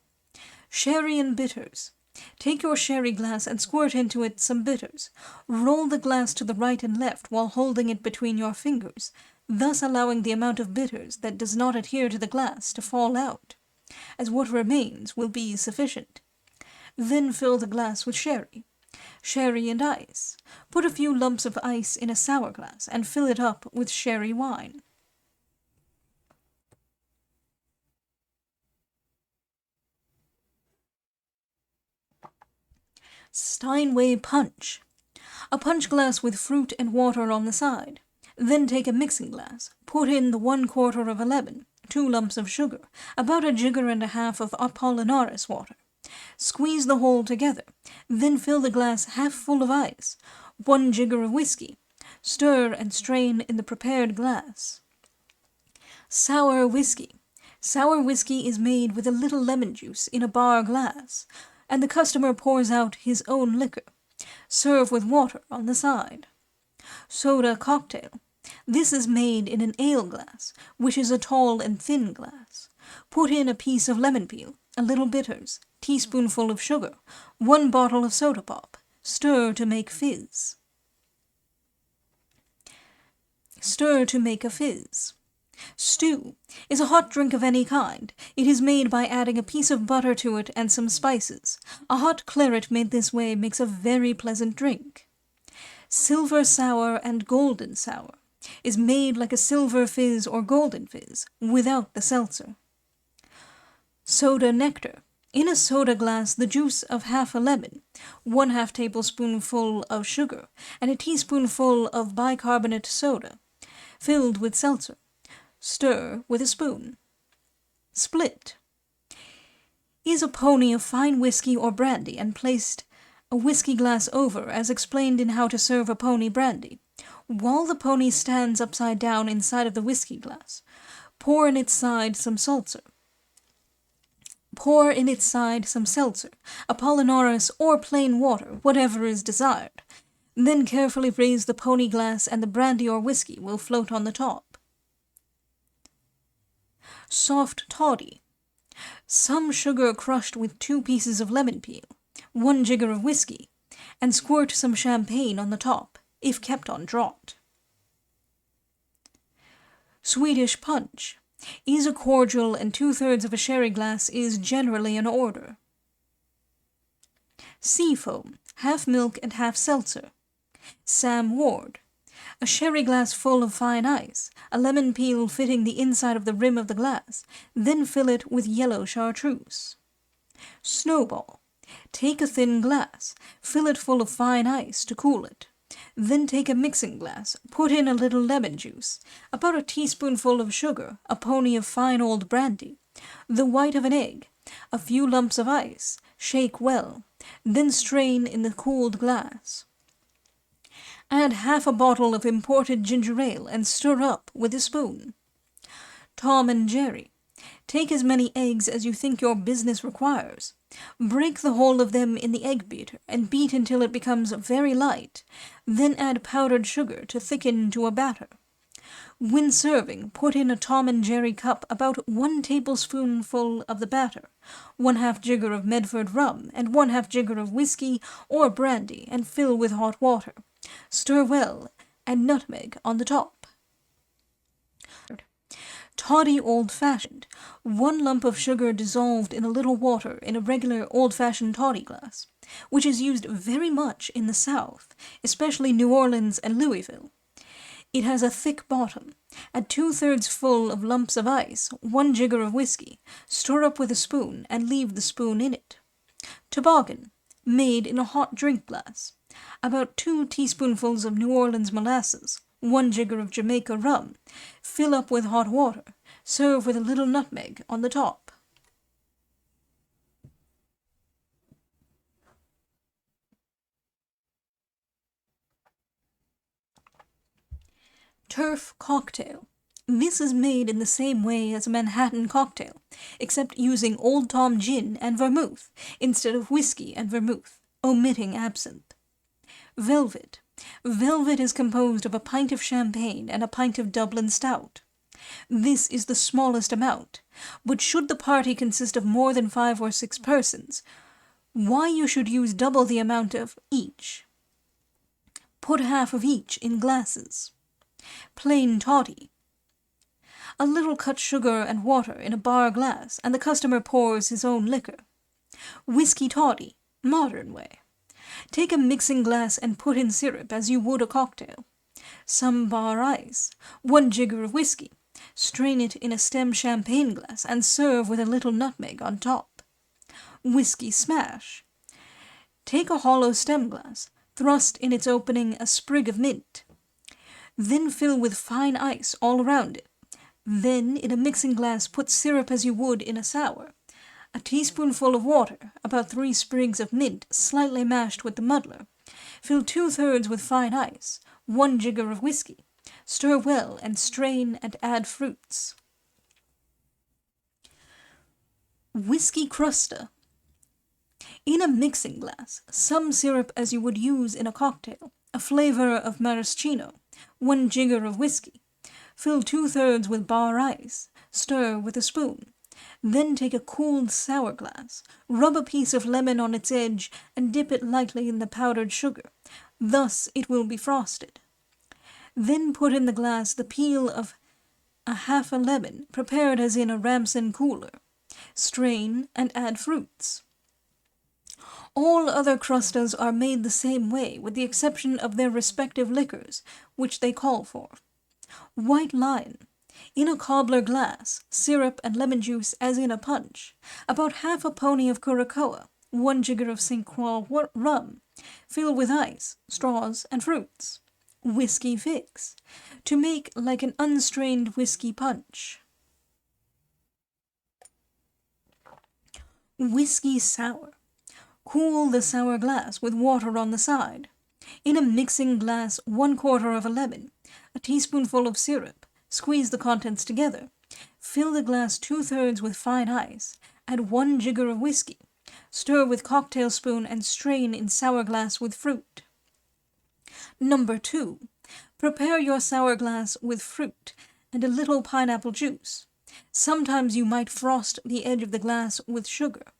Sherry and bitters. Take your sherry glass and squirt into it some bitters. Roll the glass to the right and left while holding it between your fingers, thus allowing the amount of bitters that does not adhere to the glass to fall out, as what remains will be sufficient. Then fill the glass with sherry. Sherry and ice. Put a few lumps of ice in a sour glass and fill it up with sherry wine. Steinway punch. A punch glass with fruit and water on the side. Then take a mixing glass, put in the 1/4 of a lemon, 2 lumps of sugar, about a jigger and a half of Apollinaris water. Squeeze the whole together, then fill the glass half full of ice, 1 jigger of whiskey. Stir and strain in the prepared glass. Sour whiskey. Sour whiskey is made with a little lemon juice in a bar glass, and the customer pours out his own liquor. Serve with water on the side. Soda cocktail. This is made in an ale glass, which is a tall and thin glass. Put in a piece of lemon peel, a little bitters, teaspoonful of sugar, 1 bottle of soda pop. Stir to make fizz. Stir to make a fizz. Stew is a hot drink of any kind. It is made by adding a piece of butter to it and some spices. A hot claret made this way makes a very pleasant drink. Silver sour and golden sour is made like a silver fizz or golden fizz, without the seltzer. Soda nectar. In a soda glass, the juice of half a lemon, 1/2 tablespoonful of sugar, and a teaspoonful of bicarbonate soda, filled with seltzer. Stir with a spoon. Split is a pony of fine whiskey or brandy and placed a whiskey glass over, as explained in How to Serve a Pony Brandy. While the pony stands upside down inside of the whiskey glass, pour in its side some seltzer. Pour in its side some seltzer, Apollinaris, or plain water, whatever is desired. Then carefully raise the pony glass and the brandy or whiskey will float on the top. Soft toddy. Some sugar crushed with 2 pieces of lemon peel, 1 jigger of whiskey, and squirt some champagne on the top, if kept on draught. Swedish punch is a cordial, and 2/3 of a sherry glass is generally in order. Sea foam, half milk and half seltzer. Sam Ward. A sherry glass full of fine ice, a lemon peel fitting the inside of the rim of the glass, then fill it with yellow chartreuse. Snowball. Take a thin glass, fill it full of fine ice to cool it. Then take a mixing glass, put in a little lemon juice, about a teaspoonful of sugar, a pony of fine old brandy, the white of an egg, a few lumps of ice, shake well, then strain in the cooled glass. Add half a bottle of imported ginger ale and stir up with a spoon. Tom and Jerry. Take as many eggs as you think your business requires. Break the whole of them in the egg beater and beat until it becomes very light. Then add powdered sugar to thicken to a batter. When serving, put in a Tom and Jerry cup about 1 tablespoonful of the batter, 1/2 jigger of Medford rum, and 1/2 jigger of whiskey or brandy, and fill with hot water. Stir well, and nutmeg on the top. Toddy old-fashioned. 1 lump of sugar dissolved in a little water in a regular old-fashioned toddy glass, which is used very much in the South, especially New Orleans and Louisville. It has a thick bottom. Add 2/3 full of lumps of ice, 1 jigger of whiskey. Stir up with a spoon and leave the spoon in it. Toboggan, made in a hot drink glass. About 2 teaspoonfuls of New Orleans molasses, 1 jigger of Jamaica rum. Fill up with hot water. Serve with a little nutmeg on the top. Turf cocktail. This is made in the same way as a Manhattan cocktail, except using Old Tom gin and vermouth instead of whiskey and vermouth, omitting absinthe. Velvet. Velvet is composed of a pint of champagne and a pint of Dublin stout. This is the smallest amount, but should the party consist of more than 5 or 6 persons, why you should use double the amount of each. Put half of each in glasses. Plain toddy. A little cut sugar and water in a bar glass, and the customer pours his own liquor. Whiskey toddy, modern way. Take a mixing glass and put in syrup as you would a cocktail. Some bar ice, 1 jigger of whiskey. Strain it in a stem champagne glass and serve with a little nutmeg on top. Whiskey smash. Take a hollow stem glass, thrust in its opening a sprig of mint. Then fill with fine ice all around it. Then, in a mixing glass, put syrup as you would in a sour. A teaspoonful of water, about 3 sprigs of mint, slightly mashed with the muddler. Fill 2/3 with fine ice, 1 jigger of whiskey. Stir well and strain and add fruits. Whiskey crusta. In a mixing glass, some syrup as you would use in a cocktail, a flavor of maraschino, 1 jigger of whiskey. Fill 2/3 with bar ice. Stir with a spoon. Then take a cooled sour glass, rub a piece of lemon on its edge, and dip it lightly in the powdered sugar. Thus it will be frosted. Then put in the glass the peel of half a lemon, prepared as in a Ramson cooler. Strain and add fruits. All other crustas are made the same way, with the exception of their respective liquors, which they call for. White Lion. In a cobbler glass, syrup and lemon juice as in a punch. About half a pony of curacoa, 1 jigger of St. Croix rum. Fill with ice, straws, and fruits. Whiskey fix. To make like an unstrained whiskey punch. Whiskey sour. Cool the sour glass with water on the side. In a mixing glass, 1/4 of a lemon, a teaspoonful of syrup. Squeeze the contents together. Fill the glass 2/3 with fine ice. Add 1 jigger of whiskey. Stir with cocktail spoon and strain in sour glass with fruit. Number 2. Prepare your sour glass with fruit and a little pineapple juice. Sometimes you might frost the edge of the glass with sugar.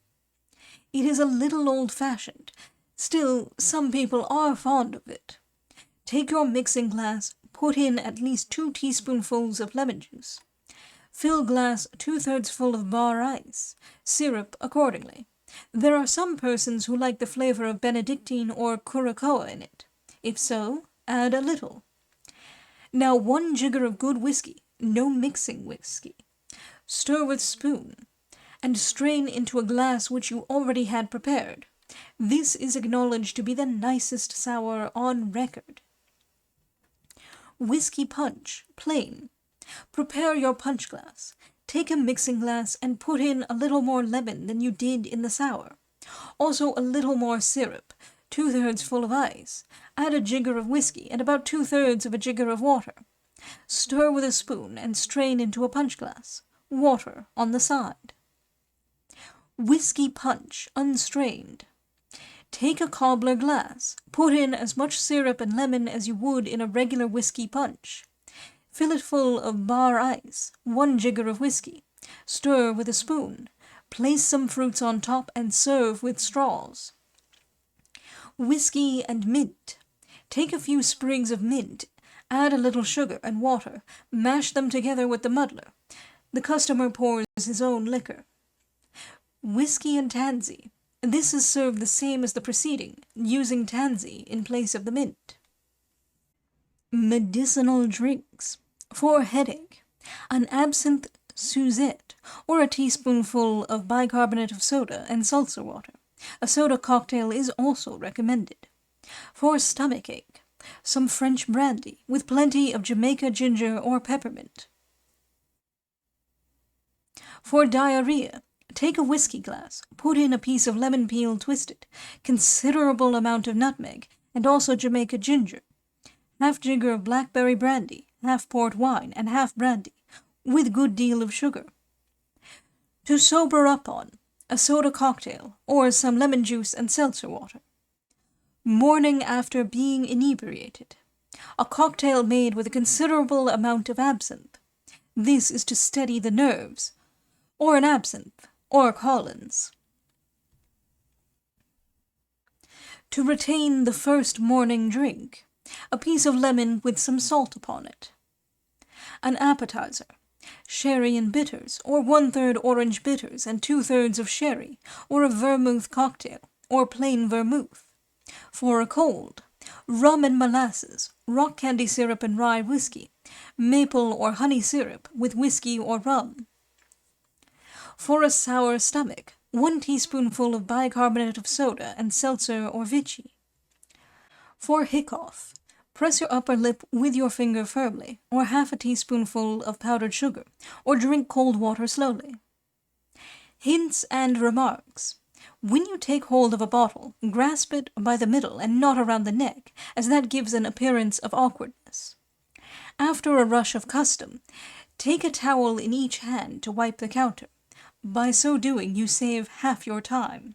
It is a little old-fashioned. Still, some people are fond of it. Take your mixing glass, put in at least 2 teaspoonfuls of lemon juice. Fill glass 2/3 full of bar ice. Syrup accordingly. There are some persons who like the flavor of Benedictine or Curacoa in it. If so, add a little. Now 1 jigger of good whiskey, no mixing whiskey. Stir with spoon, and strain into a glass which you already had prepared. This is acknowledged to be the nicest sour on record. Whiskey punch, plain. Prepare your punch glass. Take a mixing glass and put in a little more lemon than you did in the sour. Also a little more syrup, 2/3 full of ice. Add a jigger of whiskey and about 2/3 of a jigger of water. Stir with a spoon and strain into a punch glass. Water on the side. Whiskey punch, unstrained. Take a cobbler glass. Put in as much syrup and lemon as you would in a regular whiskey punch. Fill it full of bar ice, 1 jigger of whiskey. Stir with a spoon. Place some fruits on top and serve with straws. Whiskey and mint. Take a few sprigs of mint. Add a little sugar and water. Mash them together with the muddler. The customer pours his own liquor. Whiskey and tansy. This is served the same as the preceding, using tansy in place of the mint. Medicinal drinks. For headache, an absinthe suzette, or a teaspoonful of bicarbonate of soda and seltzer water. A soda cocktail is also recommended. For stomachache, some French brandy, with plenty of Jamaica ginger or peppermint. For diarrhea, take a whiskey glass, put in a piece of lemon peel twisted, considerable amount of nutmeg, and also Jamaica ginger, half jigger of blackberry brandy, half port wine, and half brandy, with good deal of sugar. To sober up on, a soda cocktail, or some lemon juice and seltzer water. Morning after being inebriated, a cocktail made with a considerable amount of absinthe. This is to steady the nerves. Or an absinthe, or Collins. To retain the first morning drink, a piece of lemon with some salt upon it. An appetizer, sherry and bitters, or 1/3 orange bitters and 2/3 of sherry, or a vermouth cocktail, or plain vermouth. For a cold, rum and molasses, rock candy syrup and rye whiskey, maple or honey syrup with whiskey or rum. For a sour stomach, 1 teaspoonful of bicarbonate of soda and seltzer or vichy. For hiccough, press your upper lip with your finger firmly, or 1/2 teaspoonful of powdered sugar, or drink cold water slowly. Hints and remarks. When you take hold of a bottle, grasp it by the middle and not around the neck, as that gives an appearance of awkwardness. After a rush of custom, take a towel in each hand to wipe the counter. By so doing, you save half your time.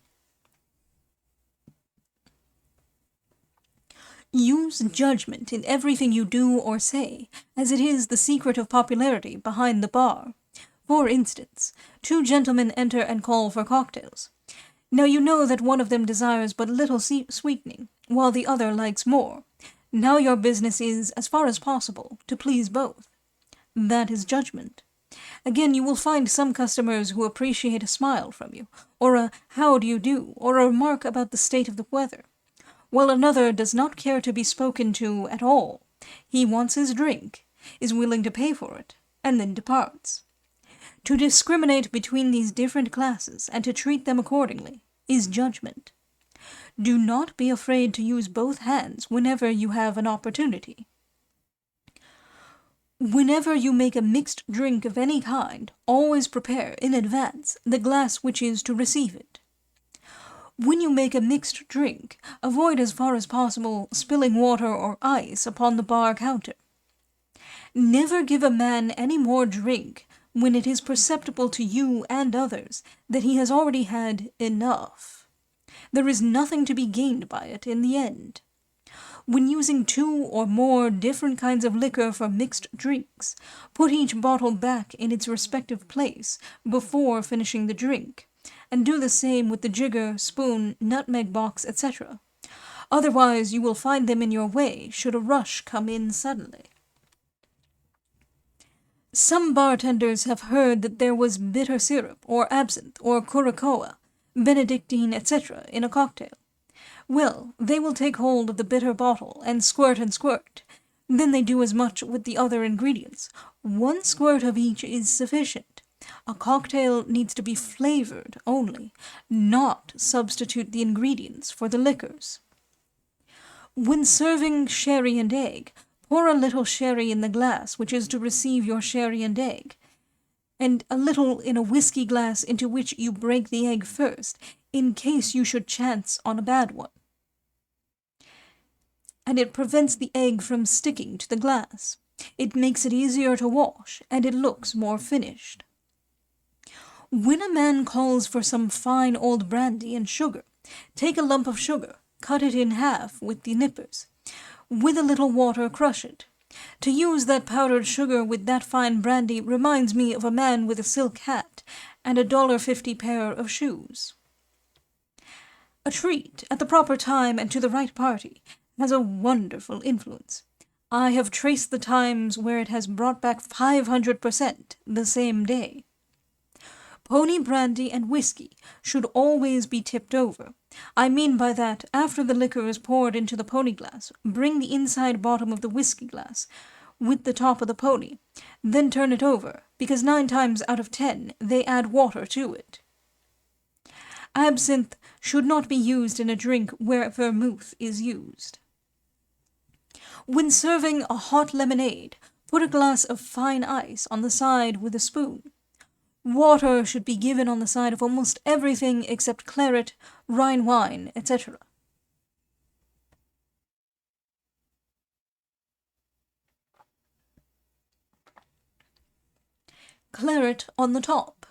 Use judgment in everything you do or say, as it is the secret of popularity behind the bar. For instance, 2 gentlemen enter and call for cocktails. Now you know that one of them desires but little sweetening, while the other likes more. Now your business is, as far as possible, to please both. That is judgment. Again, you will find some customers who appreciate a smile from you, or a "how do you do," or a remark about the state of the weather, while another does not care to be spoken to at all. He wants his drink, is willing to pay for it, and then departs. To discriminate between these different classes, and to treat them accordingly, is judgment. Do not be afraid to use both hands whenever you have an opportunity. Whenever you make a mixed drink of any kind, always prepare in advance the glass which is to receive it. When you make a mixed drink, avoid as far as possible spilling water or ice upon the bar counter. Never give a man any more drink when it is perceptible to you and others that he has already had enough. There is nothing to be gained by it in the end. When using 2 or more different kinds of liquor for mixed drinks, put each bottle back in its respective place before finishing the drink, and do the same with the jigger, spoon, nutmeg box, etc. Otherwise you will find them in your way should a rush come in suddenly. Some bartenders have heard that there was bitter syrup, or absinthe, or curacoa, Benedictine, etc. in a cocktail. Well, they will take hold of the bitter bottle, and squirt. Then they do as much with the other ingredients. 1 squirt of each is sufficient. A cocktail needs to be flavored only, not substitute the ingredients for the liquors. When serving sherry and egg, pour a little sherry in the glass which is to receive your sherry and egg, and a little in a whiskey glass into which you break the egg first, in case you should chance on a bad one. And it prevents the egg from sticking to the glass. It makes it easier to wash, and it looks more finished. When a man calls for some fine old brandy and sugar, take a lump of sugar, cut it in half with the nippers. With a little water, crush it. To use that powdered sugar with that fine brandy reminds me of a man with a silk hat and a $1.50 pair of shoes. A treat at the proper time and to the right party has a wonderful influence. I have traced the times where it has brought back 500% the same day. Pony brandy and whiskey should always be tipped over. I mean by that, after the liquor is poured into the pony glass, bring the inside bottom of the whiskey glass with the top of the pony, then turn it over, because 9 times out of 10 they add water to it. Absinthe should not be used in a drink where vermouth is used. When serving a hot lemonade, put a glass of fine ice on the side with a spoon. Water should be given on the side of almost everything except claret, Rhine wine, etc. Claret on the top.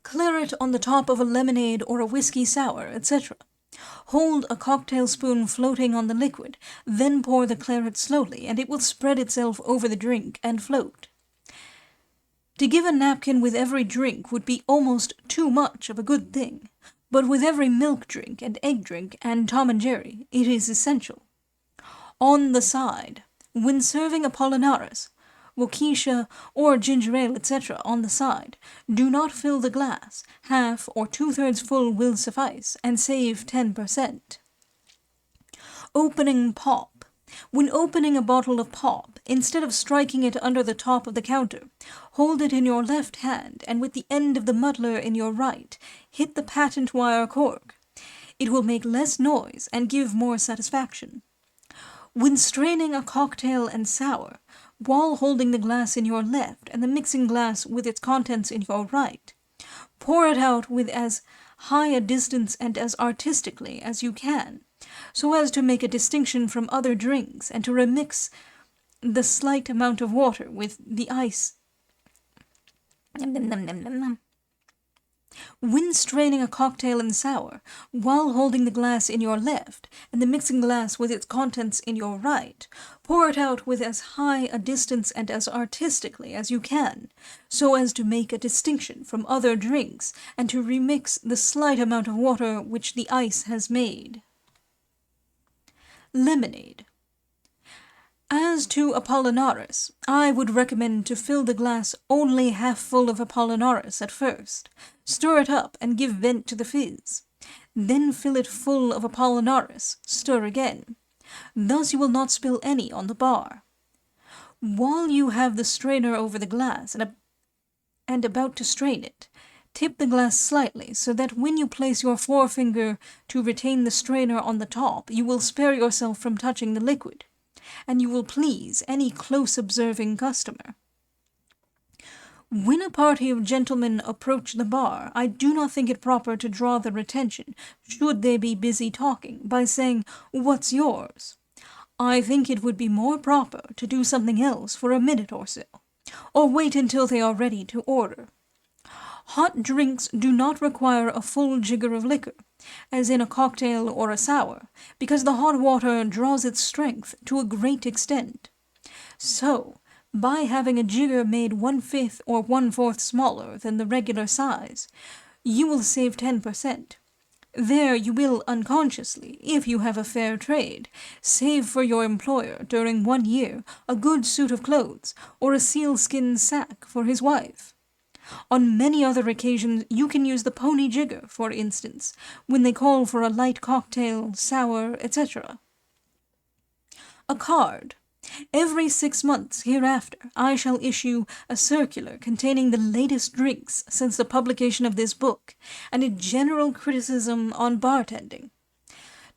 Claret on the top of a lemonade or a whiskey sour, etc. Hold a cocktail spoon floating on the liquid, then pour the claret slowly, and it will spread itself over the drink and float. To give a napkin with every drink would be almost too much of a good thing, but with every milk drink and egg drink and Tom and Jerry, it is essential. On the side, when serving Apollinaris, Waukesha, or ginger ale, etc., on the side, do not fill the glass. Half or 2/3 full will suffice, and save 10%. Opening pop. When opening a bottle of pop, instead of striking it under the top of the counter, hold it in your left hand, and with the end of the muddler in your right, hit the patent wire cork. It will make less noise and give more satisfaction. When straining a cocktail and sour, while holding the glass in your left and the mixing glass with its contents in your right, pour it out with as high a distance and as artistically as you can, so as to make a distinction from other drinks and to remix the slight amount of water with the ice. When straining a cocktail and sour, while holding the glass in your left and the mixing glass with its contents in your right, pour it out with as high a distance and as artistically as you can, so as to make a distinction from other drinks and to remix the slight amount of water which the ice has made. Lemonade. As to Apollinaris, I would recommend to fill the glass only half full of Apollinaris at first, stir it up and give vent to the fizz. Then fill it full of Apollinaris, stir again. Thus you will not spill any on the bar. While you have the strainer over the glass and about to strain it, tip the glass slightly so that when you place your forefinger to retain the strainer on the top, you will spare yourself from touching the liquid, and you will please any close-observing customer. When a party of gentlemen approach the bar, I do not think it proper to draw their attention, should they be busy talking, by saying, "What's yours?" I think it would be more proper to do something else for a minute or so, or wait until they are ready to order. Hot drinks do not require a full jigger of liquor, as in a cocktail or a sour, because the hot water draws its strength to a great extent. So, by having a jigger made 1/5 or 1/4 smaller than the regular size, you will save 10%. There you will unconsciously, if you have a fair trade, save for your employer during 1 year a good suit of clothes or a sealskin sack for his wife. On many other occasions you can use the pony jigger, for instance, when they call for a light cocktail, sour, etc. A card. Every 6 months hereafter I shall issue a circular containing the latest drinks since the publication of this book, and a general criticism on bartending.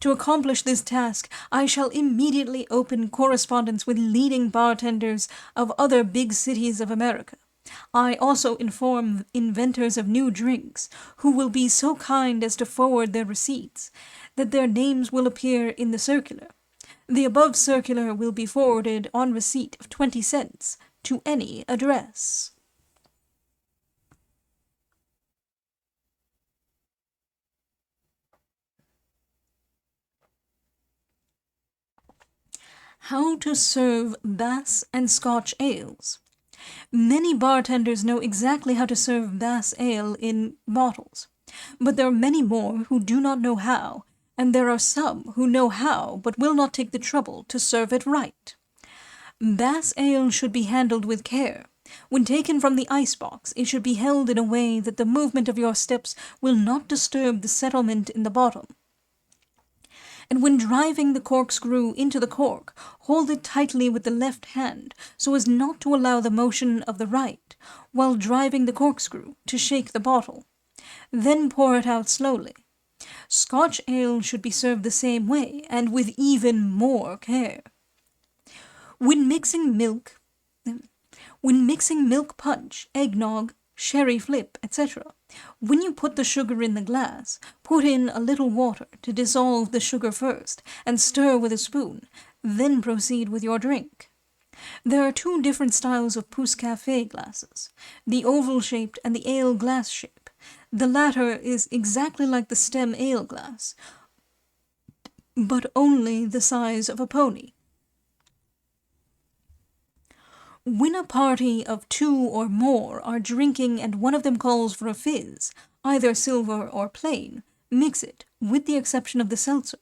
To accomplish this task, I shall immediately open correspondence with leading bartenders of other big cities of America. I also inform inventors of new drinks, who will be so kind as to forward their receipts, that their names will appear in the circular. The above circular will be forwarded on receipt of 20 cents to any address. How to serve Bass and Scotch ales. Many bartenders know exactly how to serve Bass ale in bottles, but there are many more who do not know how, and there are some who know how but will not take the trouble to serve it right. Bass ale should be handled with care. When taken from the icebox, it should be held in a way that the movement of your steps will not disturb the settlement in the bottom. And when driving the corkscrew into the cork, hold it tightly with the left hand so as not to allow the motion of the right, while driving the corkscrew, to shake the bottle. Then pour it out slowly. Scotch ale should be served the same way, and with even more care. When mixing milk punch, eggnog, sherry flip, etc., when you put the sugar in the glass, put in a little water to dissolve the sugar first, and stir with a spoon, then proceed with your drink. There are 2 different styles of Proulx Café glasses, the oval-shaped and the ale glass shape. The latter is exactly like the stem ale glass, but only the size of a pony. When a party of 2 or more are drinking and one of them calls for a fizz, either silver or plain, mix it, with the exception of the seltzer,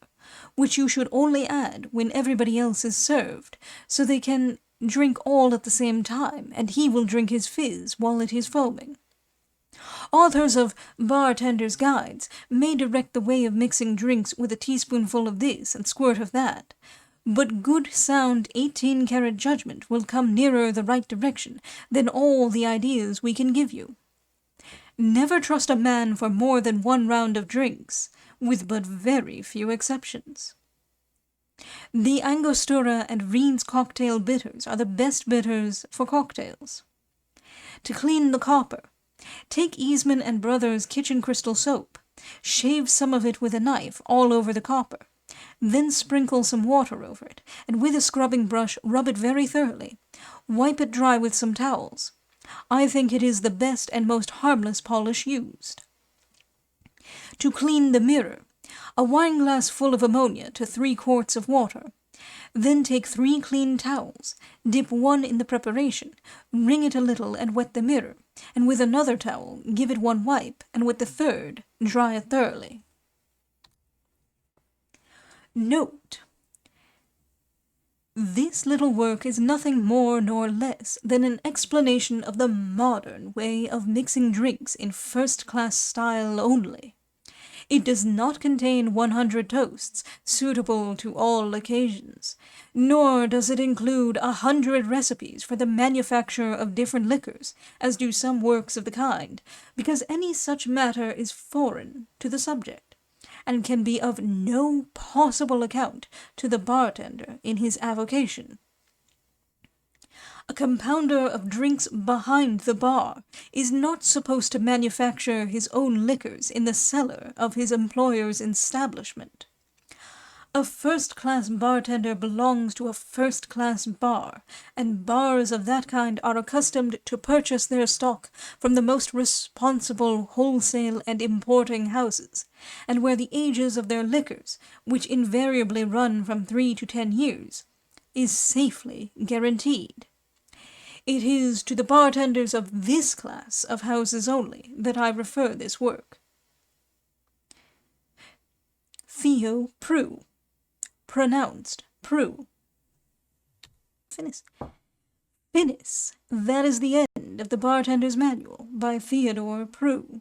which you should only add when everybody else is served, so they can drink all at the same time, and he will drink his fizz while it is foaming. Authors of Bartender's Guides may direct the way of mixing drinks with a teaspoonful of this and squirt of that, but good sound 18-karat judgment will come nearer the right direction than all the ideas we can give you. Never trust a man for more than 1 round of drinks, with but very few exceptions. The Angostura and Reen's cocktail bitters are the best bitters for cocktails. To clean the copper, take Eastman and Brothers kitchen crystal soap, shave some of it with a knife all over the copper, then sprinkle some water over it, and with a scrubbing brush rub it very thoroughly. Wipe it dry with some towels. I think it is the best and most harmless polish used. To clean the mirror, a wineglass full of ammonia to 3 quarts of water. Then take 3 clean towels, dip 1 in the preparation, wring it a little and wet the mirror, and with another towel give it 1 wipe, and with the third dry it thoroughly. Note: this little work is nothing more nor less than an explanation of the modern way of mixing drinks in first-class style only. It does not contain 100 toasts suitable to all occasions, nor does it include 100 recipes for the manufacture of different liquors, as do some works of the kind, because any such matter is foreign to the subject, and can be of no possible account to the bartender in his avocation. A compounder of drinks behind the bar is not supposed to manufacture his own liquors in the cellar of his employer's establishment. A first-class bartender belongs to a first-class bar, and bars of that kind are accustomed to purchase their stock from the most responsible wholesale and importing houses, and where the ages of their liquors, which invariably run from 3 to 10 years, is safely guaranteed. It is to the bartenders of this class of houses only that I refer this work. Theo Proulx, pronounced Proulx. Finis. That is the end of the Bartender's Manual by Theodore Proulx.